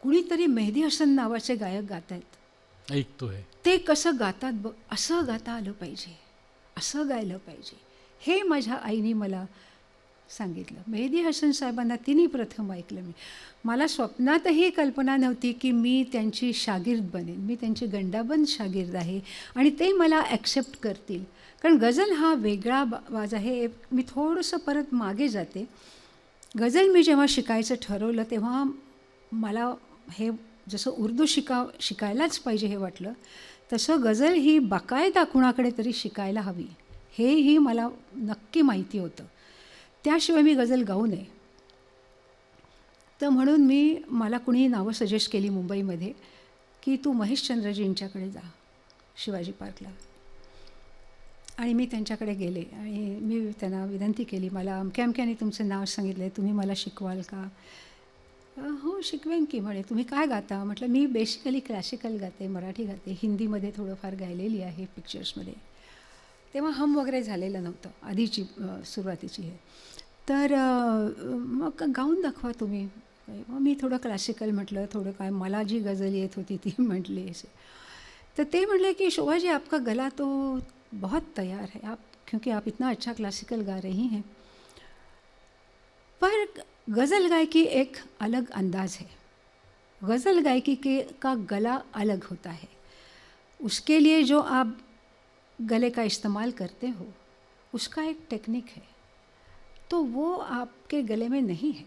कुणीतरी मेहदी हसन नावाचे गायक गात आहेत, ऐकतोय. ते कसं गातात बघ, असं गाता आलं पाहिजे, असं गायलं पाहिजे. हे माझ्या आईने मला सांगितलं. मेहदी हसन साहेबांना तिने प्रथम ऐकलं. मला स्वप्नातही कल्पना नव्हती की मी त्यांची शागिर्द बनेन, मी त्यांची गंडाबंद शागिर्द आहे आणि ते मला ॲक्सेप्ट करतील. कारण गझल हा वेगळा बाज आहे. मी थोडंसं परत मागे जाते. गझल मी जेव्हा शिकायचं ठरवलं तेव्हा मला हे जसं उर्दू शिकायलाच पाहिजे हे वाटलं, तसं गझल ही बाकायदा कुणाकडे तरी शिकायला हवी हेही मला नक्की माहिती होतं. त्याशिवाय मी गझल गाऊ नये. तर म्हणून मला कुणी नावं सजेस्ट केली मुंबईमध्ये की तू महेशचंद्रजींच्याकडे जा शिवाजी पार्कला. आणि मी त्यांच्याकडे गेले आणि मी त्यांना विनंती केली, मला अमक्या अमक्याने तुमचं नाव सांगितलं आहे, तुम्ही मला शिकवाल का? हो शिकवेन की. म्हणे तुम्ही काय गाता? म्हटलं मी बेसिकली क्लासिकल गाते, मराठी गाते, हिंदीमध्ये थोडंफार गायलेली आहे पिक्चर्समध्ये. तेव्हा हम वगैरे झालेलं नव्हतं, आधीची सुरुवातीची आहे. तर मग गाऊन दाखवा तुम्ही. मग मी थोडं क्लासिकल म्हटलं, थोडं काय मला जी गझल येत होती ती म्हटली असे. तर ते म्हटले की शोभा जी आपका गला तो बहुत तैयार है, आप क्योंकि आप इतना अच्छा क्लासिकल गा रही हैं, पर गज़ल गायकी एक अलग अंदाज है. गज़ल गायकी का गला अलग होता है. उसके लिए जो आप गले का इस्तेमाल करते हो उसका एक टेक्निक है, तो वो आपके गले में नहीं है,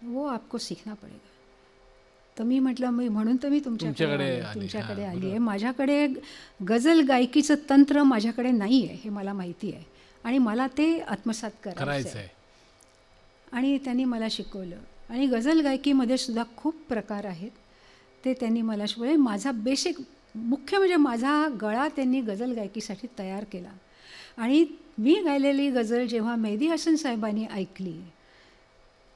वो आपको सीखना पड़ेगा. तर मी म्हटलं म्हणून तर मी तुमच्याकडे आली आहे. माझ्याकडे गझल गायकीचं तंत्र माझ्याकडे नाही आहे हे मला माहिती आहे आणि मला ते आत्मसात करायचं आहे. आणि त्यांनी मला शिकवलं. आणि गझल गायकीमध्ये सुद्धा खूप प्रकार आहेत, ते त्यांनी मला शिकवले. माझा बेसिक मुख्य म्हणजे माझा गळा त्यांनी गझल गायकीसाठी तयार केला. आणि मी गायलेली गझल जेव्हा मेहदी हसन साहेबांनी ऐकली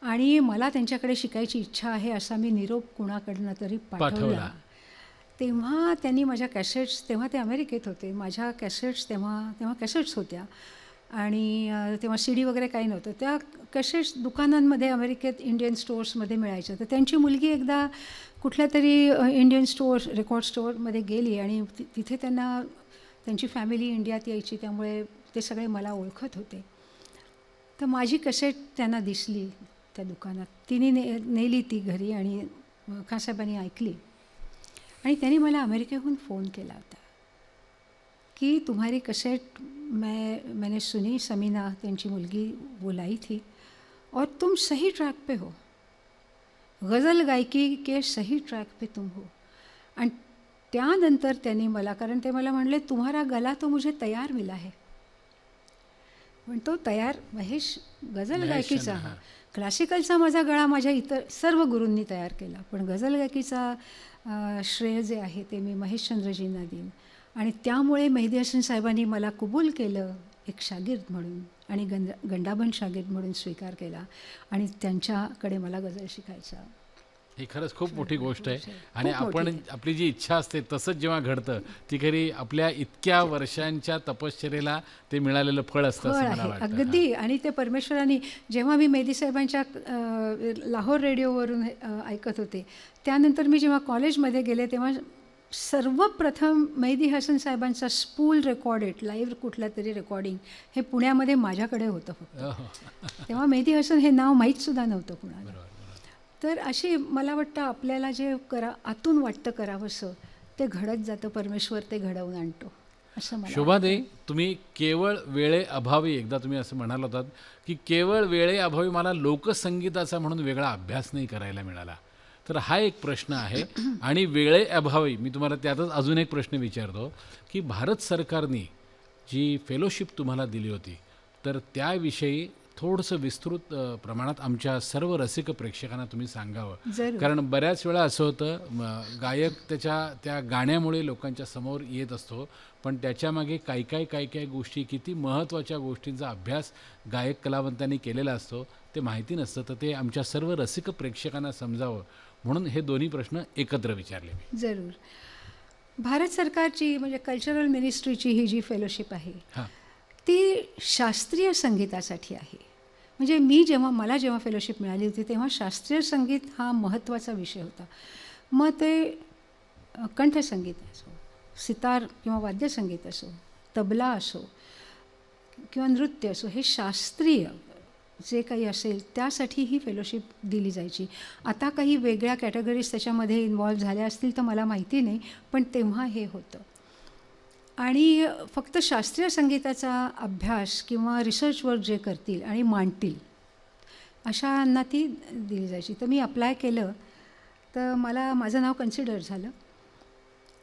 आणि मला त्यांच्याकडे शिकायची इच्छा आहे असा मी निरोप कुणाकडनं तरी पाठवला, तेव्हा त्यांनी माझ्या कॅसेट्स, तेव्हा ते अमेरिकेत होते, माझ्या कॅसेट्स तेव्हा कॅसेट्स होत्या आणि तेव्हा CD वगैरे काही नव्हतं. त्या कॅसेट्स दुकानांमध्ये अमेरिकेत इंडियन स्टोअर्समध्ये मिळायच्या. तर त्यांची मुलगी एकदा कुठल्या तरी इंडियन रेकॉर्ड स्टोअरमध्ये गेली आणि तिथे त्यांची फॅमिली इंडियात यायची, त्यामुळे ते सगळे मला ओळखत होते. तर माझी कॅसेट त्यांना दिसली त्या दुकानात. तिने नेली ती घरी आणि खासाहेबांनी ऐकली आणि त्यांनी मला अमेरिकेहून फोन केला होता कि तुम्हारी कैसेट मैंने सुनी, समीना त्यांची मुलगी बुलाई थी और तुम सही ट्रैक पे हो, गज़ल गायकी के सही ट्रैक पे तुम हो. आणि त्यानंतर त्यांनी मला, कारण ते मला म्हणले तुम्हारा गला तो मुझे तैयार मिला है. पण तो तयार महेश गझल गायकीचा, क्लासिकलचा माझा गळा माझ्या इतर सर्व गुरूंनी तयार केला, पण गझल गायकीचा श्रेय जे आहे ते मी महेशचंद्रजींना देईन. आणि त्यामुळे मेहदी हसन साहेबांनी मला कबूल केलं एक शागिर्द म्हणून आणि गंडाबंद शागिर्द म्हणून स्वीकार केला आणि त्यांच्याकडे मला गझल शिकायचा. ही खरंच खूप मोठी गोष्ट आहे. आणि आपण आपली जी इच्छा असते तसंच जेव्हा घडतं ती खरी आपल्या इतक्या वर्षांच्या तपश्चर्येला ते मिळालेलं फळ असतं असं मला वाटतं. अगदी. आणि ते परमेश्वराने, जेव्हा मी मेहदी साहेबांच्या लाहोर रेडिओवरून ऐकत होते, त्यानंतर मी जेव्हा कॉलेजमध्ये गेले तेव्हा सर्वप्रथम मेहदी हसन साहेबांचा स्पूल रेकॉर्डेड लाईव्ह कुठला तरी रेकॉर्डिंग हे पुण्यामध्ये माझ्याकडे होतं फक्त. तेव्हा मेहदी हसन हे नाव माहीतसुद्धा नव्हतं कुणाला. तर अशी मला वाटतं आपल्याला जे आतून वाटतं करावंसं ते घडत जातं, परमेश्वर ते घडवून आणतो असं मला. शोभाताई, तुम्ही केवळ वेळेअभावी, एकदा तुम्ही असं म्हणाल होतात की केवळ वेळेअभावी मला लोकसंगीताचा म्हणून वेगळा अभ्यास नाही करायला मिळाला. तर हा एक प्रश्न आहे. आणि वेळेअभावी मी तुम्हाला त्यातच अजून एक प्रश्न विचारतो की भारत सरकारने जी फेलोशिप तुम्हाला दिली होती तर त्याविषयी थोडंसं विस्तृत प्रमाणात आमच्या सर्व रसिक प्रेक्षकांना तुम्ही सांगावं. कारण बऱ्याच वेळा असं होतं गायक त्या गाण्यामुळे लोकांच्या समोर येत असतो, पण त्याच्यामागे काही गोष्टी, किती महत्त्वाच्या गोष्टींचा अभ्यास गायक कलावंतांनी केलेला असतो ते माहिती नसतं. तर ते आमच्या सर्व रसिक प्रेक्षकांना समजावं म्हणून हे दोन्ही प्रश्न एकत्र विचारले मी. जरूर. भारत सरकारची म्हणजे कल्चरल मिनिस्ट्रीची ही जी फेलोशिप आहे हां ती शास्त्रीय संगीतासाठी आहे. म्हणजे मला जेव्हा फेलोशिप मिळाली होती तेव्हा शास्त्रीय संगीत हा महत्त्वाचा विषय होता. मग ते कंठसंगीत असो, सितार किंवा वाद्यसंगीत असो, तबला असो किंवा नृत्य असो, हे शास्त्रीय जे काही असेल त्यासाठी ही फेलोशिप दिली जायची. आता काही वेगळ्या कॅटेगरीज त्याच्यामध्ये इन्वॉल्व झाल्या असतील तर मला माहिती नाही, पण तेव्हा हे होतं. आणि फक्त शास्त्रीय संगीताचा अभ्यास किंवा रिसर्च वर्क जे करतील आणि मांडतील अशांना ती दिली जायची. तर मी अप्लाय केलं तर माझं नाव कन्सिडर झालं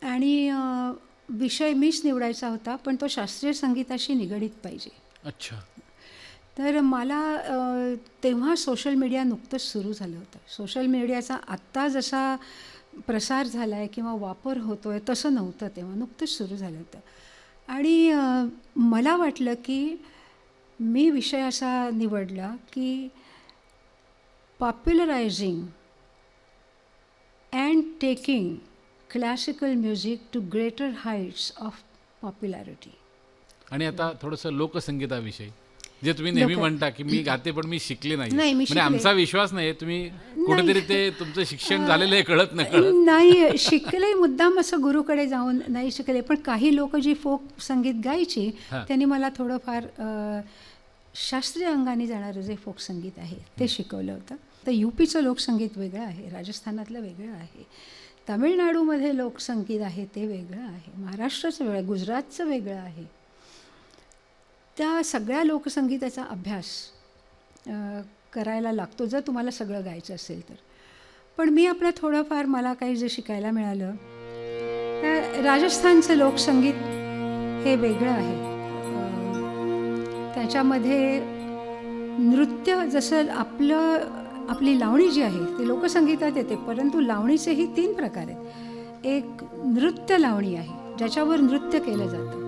आणि विषय मीच निवडायचा होता, पण तो शास्त्रीय संगीताशी निगडीत पाहिजे. अच्छा. तर मला तेव्हा सोशल मीडिया नुकतंच सुरू झालं होतं. सोशल मीडियाचा आत्ता जसा प्रसार झाला आहे किंवा वापर होतो आहे तसं नव्हतं तेव्हा, नुकतंच सुरू झालं होतं. आणि मला वाटलं की मी विषय असा निवडला की popularising and taking classical music to greater heights of popularity. आणि आता थोडंसं लोकसंगीताविषयी जे तुम्ही नेहमी म्हणता की मी गाते पण मी शिकले नाही, नाही, मी म्हणजे शिकले. आमचा विश्वास नाही तुम्ही कुठेतरी ते तुमचं शिक्षण झालेलं आहे कळत नाही. नाही शिकले, मुद्दाम असं गुरुकडे जाऊन नाही शिकले, पण काही लोक जी फोक संगीत गायची त्यांनी मला थोडंफार शास्त्रीय अंगाने जाणारं जे फोक संगीत आहे ते शिकवलं होतं. तर UPचं लोकसंगीत वेगळं आहे, राजस्थानातलं वेगळं आहे, तामिळनाडूमध्ये लोकसंगीत आहे ते वेगळं आहे, महाराष्ट्राचं वेगळं आहे, गुजरातचं वेगळं आहे. त्या सगळ्या लोकसंगीताचा अभ्यास करायला लागतो जर तुम्हाला सगळं गायचं असेल तर. पण मी आपलं थोडंफार मला काही जे शिकायला मिळालं तर राजस्थानचं लोकसंगीत हे वेगळं आहे. त्याच्यामध्ये नृत्य जसं आपली लावणी जी आहे ती लोकसंगीतात येते, परंतु लावणीचेही 3 प्रकार आहेत. एक नृत्य लावणी आहे ज्याच्यावर नृत्य केलं जातं,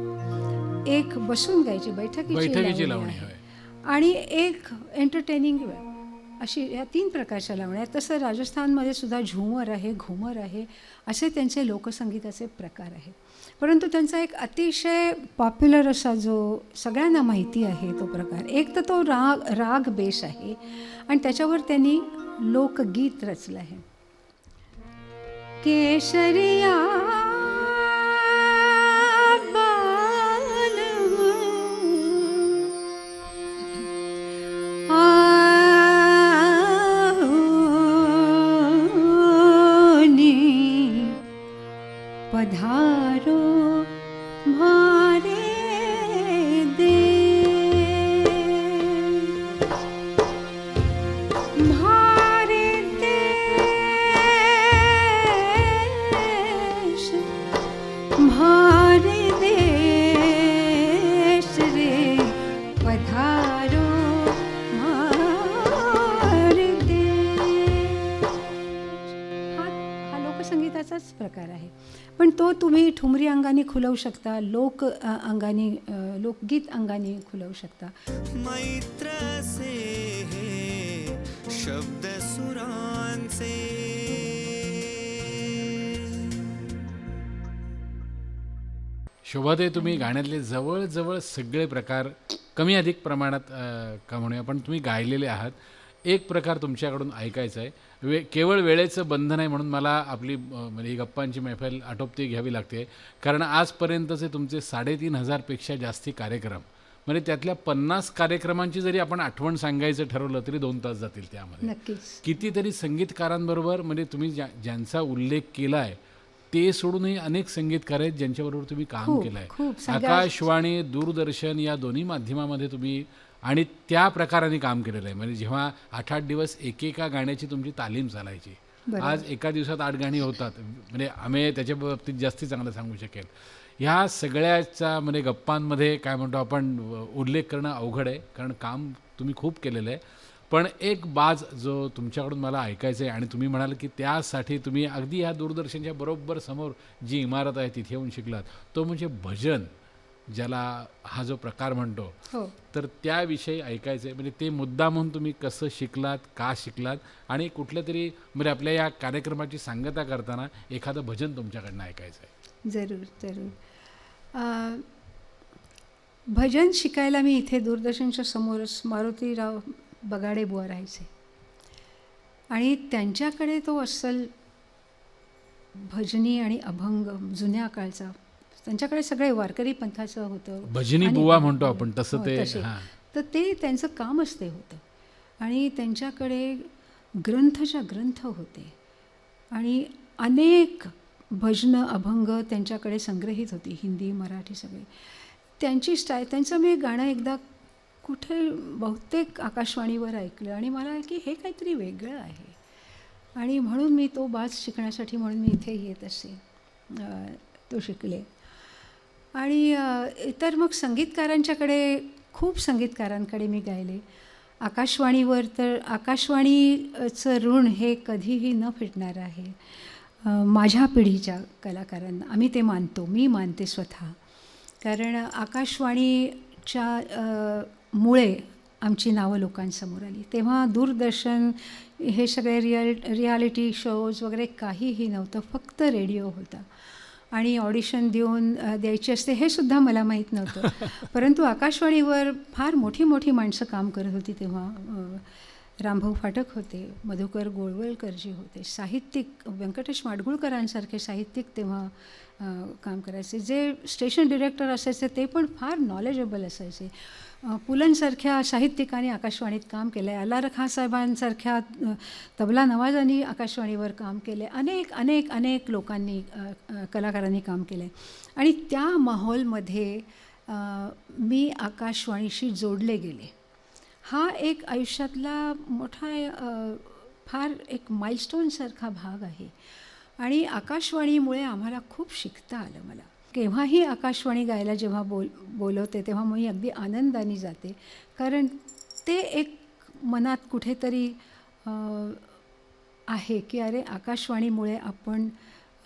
एक बसून गायची बैठकीची लावणी आहे, आणि एक एंटरटेनिंग अशी या 3 प्रकारच्या लावण्या आहेत. तसं राजस्थानमध्ये सुद्धा झुमर आहे, घुमर आहे, असे त्यांचे लोकसंगीताचे प्रकार आहेत. परंतु त्यांचा एक अतिशय पॉप्युलर असा जो सगळ्यांना माहिती आहे तो प्रकार, एक तर तो राग बेस आहे आणि त्याच्यावर त्यांनी लोकगीत रचलं आहे. केसरिया पधारो मारे देश, मारे देश, मारे देश रे पधारो मारे देश. हा लोकसंगीताचाच प्रकार आहे, पण तो तुम्ही ठुमरी अंगाने खुलवू शकता, लोकगीत अंगाने खुलवू शकता. मैत्र से हे शब्द सुरांचे. शोभाताई, तुम्ही गाण्यातले जवळजवळ सगळे प्रकार कमी अधिक प्रमाणात का म्हणूया पण तुम्ही गायलेले आहात. एक प्रकार तुमच्याकडून ऐकायचा आहे. केवळ वेळेचं बंधन आहे म्हणून मला आपली म्हणजे ही गप्पांची मैफल आटोपती घ्यावी लागते, कारण आजपर्यंतचे तुमचे 3500पेक्षा जास्ती कार्यक्रम, म्हणजे त्यातल्या 50 कार्यक्रमांची जरी आपण आठवण सांगायचं ठरवलं तरी 2 तास जातील त्यामध्ये. नक्कीच. कितीतरी संगीतकारांबरोबर म्हणजे तुम्ही ज्यांचा उल्लेख केला आहे ते सोडूनही अनेक संगीतकार आहेत ज्यांच्याबरोबर तुम्ही काम केलं आहे. आकाशवाणी, दूरदर्शन या दोन्ही माध्यमामध्ये तुम्ही आणि त्या प्रकाराने काम केलेलं आहे. म्हणजे जेव्हा 8-8 दिवस एकेका गाण्याची तुमची तालीम चालायची, आज एका दिवसात 8 गाणी होतात. म्हणजे आम्ही त्याच्या बाबतीत जास्ती चांगलं सांगू शकेल. ह्या सगळ्याचा म्हणजे गप्पांमध्ये काय म्हणतो आपण उल्लेख करणं अवघड आहे, कारण काम तुम्ही खूप केलेलं आहे. पण एक बाज जो तुमच्याकडून मला ऐकायचं आहे, आणि तुम्ही म्हणाल की त्यासाठी तुम्ही अगदी ह्या दूरदर्शनच्या बरोबर समोर जी इमारत आहे तिथे येऊन शिकलात, तो म्हणजे भजन. ज्याला हा जो प्रकार म्हणतो, हो. तर त्याविषयी ऐकायचं आहे. म्हणजे ते मुद्दा म्हणून तुम्ही कसं शिकलात, का शिकलात, आणि कुठलं तरी म्हणजे आपल्या या कार्यक्रमाची सांगता करताना एखादं भजन तुमच्याकडनं ऐकायचं आहे. जरूर जरूर. अ, भजन शिकायला मी इथे दूरदर्शनच्या समोरच मारुतीराव बगाडे बुवा राहायचे आणि त्यांच्याकडे तो अस्सल भजनी आणि अभंग जुन्या काळचा, त्यांच्याकडे सगळे वारकरी पंथाचं होतं. भजनी आणि बुवा म्हणतो आपण, तसं हो, ते. तसे. हां. तर ते त्यांचं कामच ते होतं आणि त्यांच्याकडे ग्रंथच्या ग्रंथ होते आणि अनेक भजनं अभंग त्यांच्याकडे संग्रहित होती, हिंदी मराठी सगळे. त्यांची त्यांचं मी गाणं एकदा कुठे बहुतेक आकाशवाणीवर ऐकलं आणि मला की हे काहीतरी वेगळं आहे आणि म्हणून मी तो बाज शिकण्यासाठी म्हणून मी इथे येत असे. तो शिकले आणि इतर मग संगीतकारांच्याकडे, खूप संगीतकारांकडे मी गायले. आकाशवाणीवर तर आकाशवाणीचं ऋण हे कधीही न फिटणार आहे. माझ्या पिढीच्या कलाकारांना आम्ही ते मानतो, मी मानते स्वतः. कारण आकाशवाणीच्या मुळे आमची नावं लोकांसमोर आली. तेव्हा दूरदर्शन हे सगळे रियालिटी शोज वगैरे काहीही नव्हतं, फक्त रेडिओ होता आणि ऑडिशन देऊन द्यायची असते हे सुद्धा मला माहीत नव्हतं. परंतु आकाशवाणीवर फार मोठी मोठी माणसं काम करत होती तेव्हा. रामभाऊ फाटक होते, मधुकर गोळवलकरजी होते, साहित्यिक व्यंकटेश माडगुळकरांसारखे साहित्यिक तेव्हा काम करायचे. जे स्टेशन डिरेक्टर असायचे ते पण फार नॉलेजेबल असायचे. पुलंसारख्या साहित्यिकांनी आकाशवाणीत काम केलं आहे, अल्लारख खान साहेबांसारख्या तबला नवाजांनी आकाशवाणीवर काम केले, अनेक अनेक अनेक लोकांनी कलाकारांनी काम केलं आहे. आणि त्या माहोलमध्ये मी आकाशवाणीशी जोडले गेले. हा एक आयुष्यातला मोठा फार एक माइलस्टोनसारखा भाग आहे आणि आकाशवाणीमुळे आम्हाला खूप शिकता आलं. मला केव्हाही आकाशवाणी गायला जेव्हा बोलवते तेव्हा मी अगदी आनंदाने जाते, कारण ते एक मनात कुठेतरी आहे की अरे आकाशवाणीमुळे आपण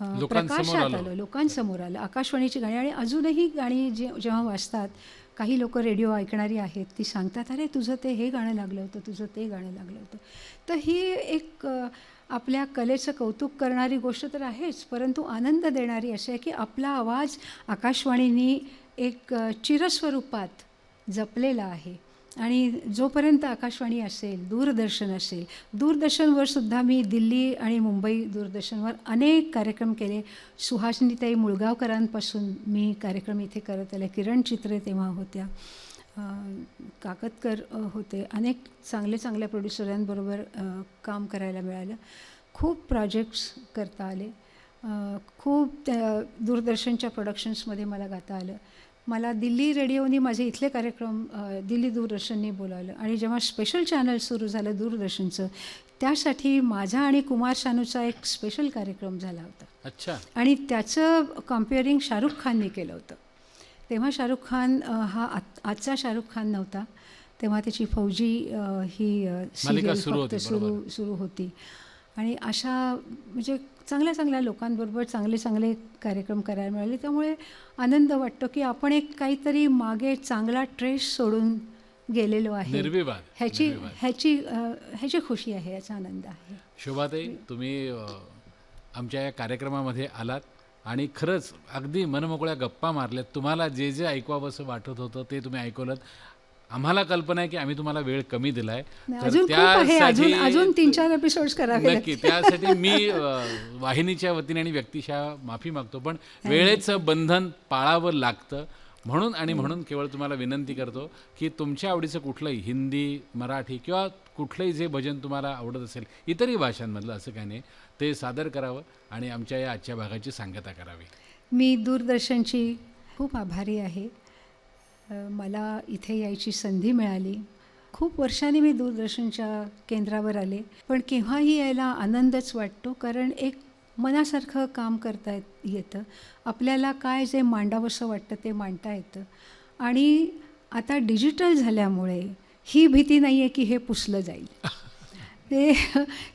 प्रकाशात आलो, लोकांसमोर आलं. आकाशवाणीची गाणी आणि अजूनही गाणी जेव्हा वाजतात, काही लोक रेडिओ ऐकणारी आहेत ती सांगतात अरे तुझं ते हे गाणं लागलं होतं, तुझं ते गाणं लागलं होतं. तर ही एक आपल्या कलेचं कौतुक करणारी गोष्ट तर आहेच, परंतु आनंद देणारी अशी आहे की आपला आवाज आकाशवाणीने एक चिरस्वरूपात जपलेला आहे. आणि जोपर्यंत आकाशवाणी असेल, दूरदर्शन असेल, दूरदर्शनवर सुद्धा मी दिल्ली आणि मुंबई दूरदर्शनवर अनेक कार्यक्रम केले. सुहासिनीताई मुळगावकरांपासून मी कार्यक्रम इथे करत आले. किरण चित्रे तेव्हा होत्या, काकतकर होते, अनेक चांगल्या प्रोड्युसरांबरोबर काम करायला मिळालं. खूप प्रोजेक्ट्स करता आले, खूप दूरदर्शनच्या प्रोडक्शन्समध्ये मला गाता आलं. मला दिल्ली रेडिओनी माझे इथले कार्यक्रम दिल्ली दूरदर्शनने बोलावलं आणि जेव्हा स्पेशल चॅनल सुरू झालं दूरदर्शनचं, त्यासाठी माझा आणि कुमार शानूचा एक स्पेशल कार्यक्रम झाला होता. अच्छा. आणि त्याचं कॉम्पेअरिंग शाहरुख खानने केलं होतं. तेव्हा शाहरुख खान हा आजचा शाहरुख खान नव्हता, तेव्हा त्याची फौजी ही सिरियल फक्त सुरू होती आणि अशा म्हणजे चांगल्या लोकांबरोबर चांगले कार्यक्रम करायला मिळाले. त्यामुळे आनंद वाटतो की आपण एक काहीतरी मागे चांगला ट्रेस सोडून गेलेलो आहे, ह्याची खुशी आहे, याचा आनंद आहे. शोभाताई, तुम्ही आमच्या या कार्यक्रमामध्ये आलात आणि खरंच अगदी मनमोकळ्या गप्पा मारल्यात. तुम्हाला जे जे ऐकवावंसं वाटत होतं ते तुम्ही ऐकवलं. आम्हाला कल्पना आहे की आम्ही तुम्हाला वेळ कमी दिलाय, तर त्यासाठी अजून 3-4 एपिसोड्स करावे. नक्की, त्यासाठी मी वाहिनीच्या वतीने आणि व्यक्तिशः माफी मागतो, पण वेळेचं बंधन पाळावं लागतं. म्हणून केवळ तुम्हाला विनंती करतो की तुमच्या आवडीचं कुठलंही हिंदी, मराठी किंवा कुठलंही जे भजन तुम्हाला आवडत असेल इतरही भाषांमधलं, असं काही नाही, ते सादर करावं आणि आमच्या या आजच्या भागाची सांगता करावी. मी दूरदर्शनची खूप आभारी आहे. मला इथे यायची संधी मिळाली. खूप वर्षांनी मी दूरदर्शनच्या केंद्रावर आले, पण केव्हाही यायला आनंदच वाटतो, कारण एक मनासारखं काम करता येतं. आपल्याला काय जे मांडावंसं वाटतं ते मांडता येतं. आणि आता डिजिटल झाल्यामुळे ही भीती नाही आहे की हे पुसलं जाईल, ते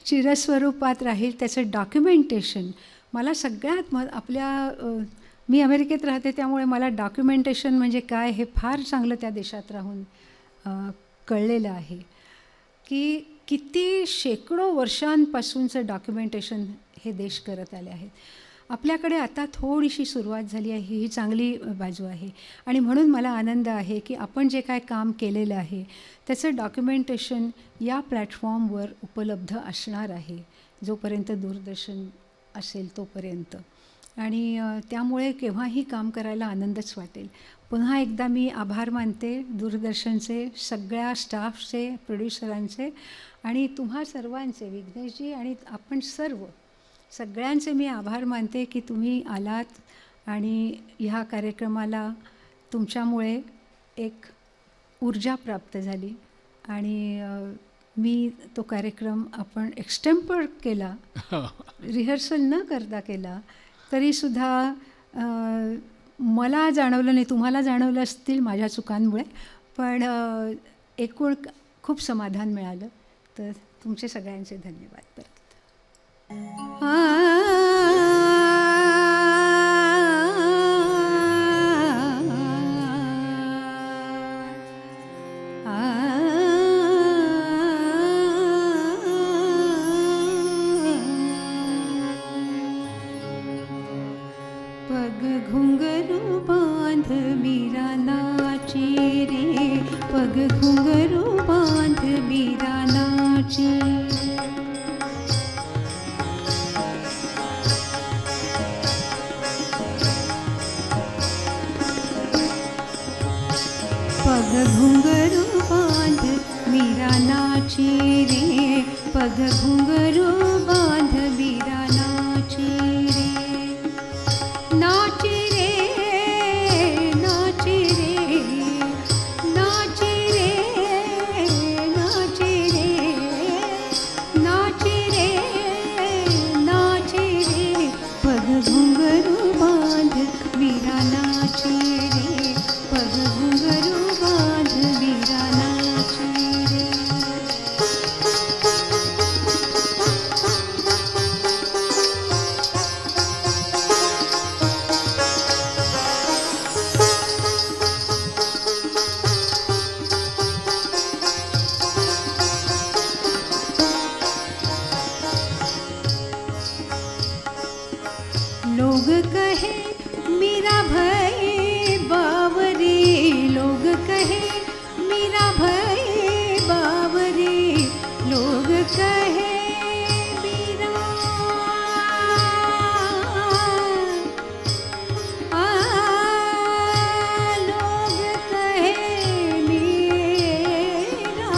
चिरस्वरूपात राहील. त्याचं डॉक्युमेंटेशन मला सगळ्यात आपल्या मी अमेरिकेत राहते त्यामुळे मला डॉक्युमेंटेशन म्हणजे काय हे फार चांगलं त्या देशात राहून कळलेलं आहे की किती शेकडो वर्षांपासूनचं डॉक्युमेंटेशन हे देश करत आले आहेत. आपल्याकडे आता थोडीशी सुरुवात झाली आहे, ही चांगली बाजू आहे. आणि म्हणून मला आनंद आहे की आपण जे काय काम केलेलं आहे त्याचं डॉक्युमेंटेशन या प्लॅटफॉर्मवर उपलब्ध असणार आहे जोपर्यंत दूरदर्शन असेल तोपर्यंत. आणि त्यामुळे केव्हाही काम करायला आनंदच वाटेल. पुन्हा एकदा मी आभार मानते दूरदर्शनचे, सगळ्या स्टाफचे, प्रोड्युसरांचे आणि तुम्हा सर्वांचे, विघ्नेशजी आणि आपण सगळ्यांचे मी आभार मानते की तुम्ही आलात आणि ह्या कार्यक्रमाला तुमच्यामुळे एक ऊर्जा प्राप्त झाली. आणि मी तो कार्यक्रम आपण एक्स्टेम्पर केला, रिहर्सल न करता केला, तरीसुद्धा मला जाणवलं नाही, तुम्हाला जाणवलं असतील माझ्या चुकांमुळे, पण एकूण खूप समाधान मिळालं. तर तुमचे सगळ्यांचे धन्यवाद परत. पग घुंघरू बांध मीरा नाची रे, पग घुंघरू बांध मीरा नाची. पग घुंघरू बांध मीरा नाची रे, पग घुंघरू बांध मीरा नाची रे. नाची रे, नाची रे, नाची रे, नाची रे, नाची रे, नाची रे. पग घुंघरू बांध मीरा नाची रे, पग घुंघरू बांध मीरा नाची रे. लोग कहे मीरा भई बावरी, लोग कहे मीरा भई बावरी, लोग कहे मीरा लोग कहे मीरा,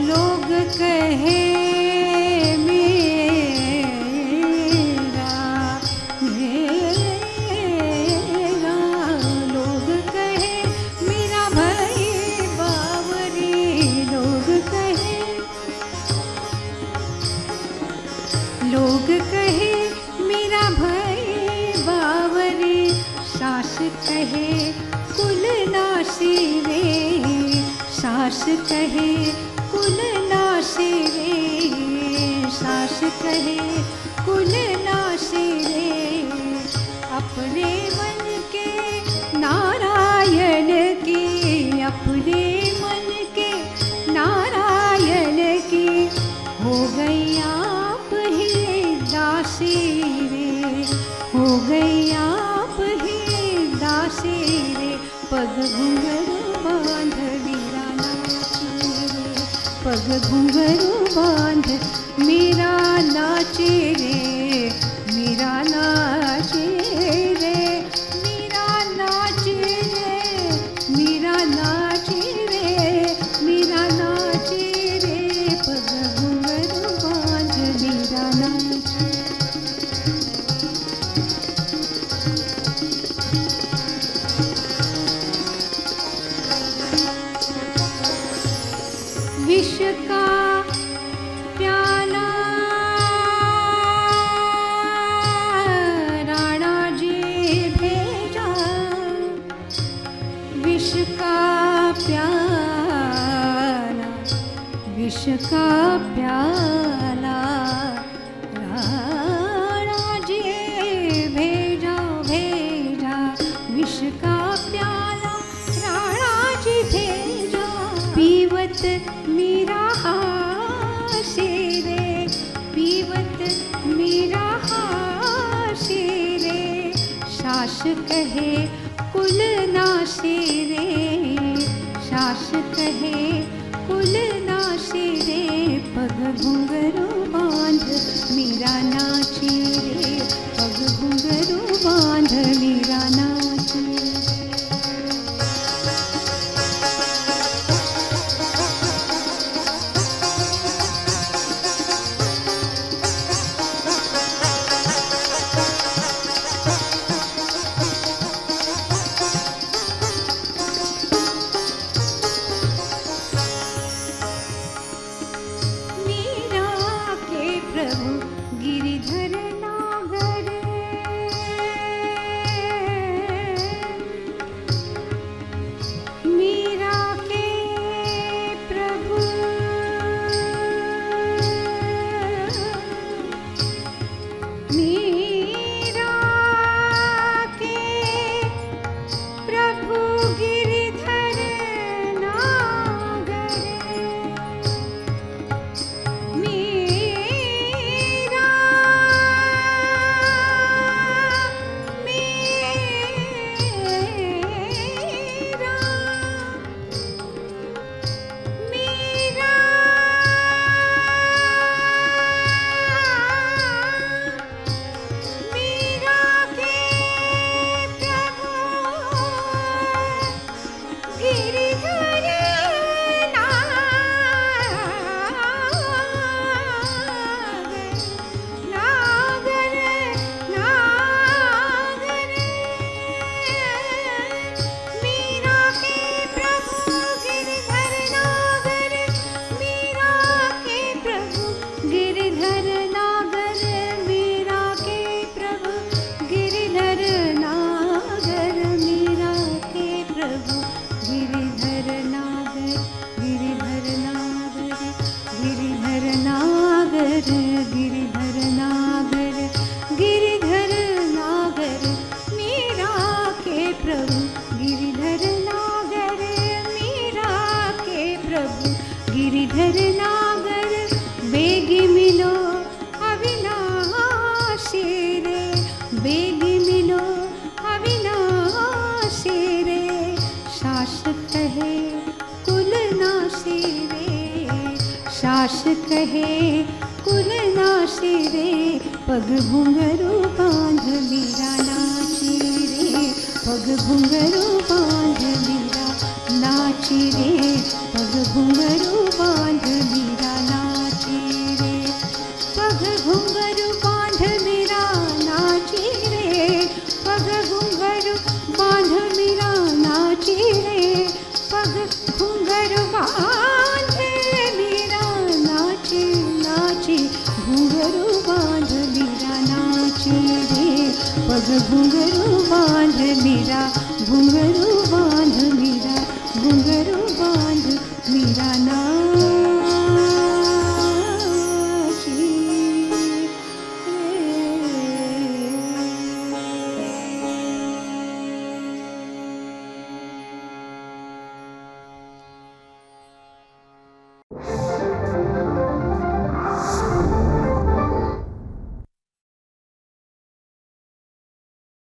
लोग कहे लोग कहे मीरा भई बावरी. सास कहे कुल नासी रे, सास कहे कुल नासी रे, सास कहे कुल नासी रे. अपने मन के नारायण की, अपने मन के नारायण की हो गई आप ही दासी रे, हो गई आप ही दासी रे. पग घुंघरू बांध मीरा नाची रे, पग घुंघरू बांध मीरा नाची रे, मीरा नाची रे, मीरा नाची रे, मीरा नाची रे, मीरा नाची रे. पग घुंघरू बांध मीरा नाची. विष का प्याला राणा जी भेजा, विष का प्याला, विष का प्याला राणा जी भेजा. शास कहे कुल नाशे रे, शास कहे कुल नाशे रे, पग घुंघरू बांध मीरा नाची रे, पग घुंघरू बांध मीरा नाची। गिरिधर नागर, मीरा के प्रभु मीरा के प्रभु गिरिधर नागर, गिरिधर नागर, बेगी मिलो अविनाशी रे, बेगी मिलो अविनाशी रे, शास कहे कुल नाशी रे, शास कहे कुल नाशी रे, पग घुंघरू बांध मीरा नाची रे, पग घुंघरू बांध मीरा नाची रे, पग घुंघरू बांध मीरा नाची रे, पग घुंघरू बांध मीरा नाची रे, पग घुंघरू बांध मीरा नाची रे, पग घुंघरू बांध मीरा नाची नाची, घुंघरू बांध मीरा नाची रे, पग घुंघरू बांध मीरा घुंघरू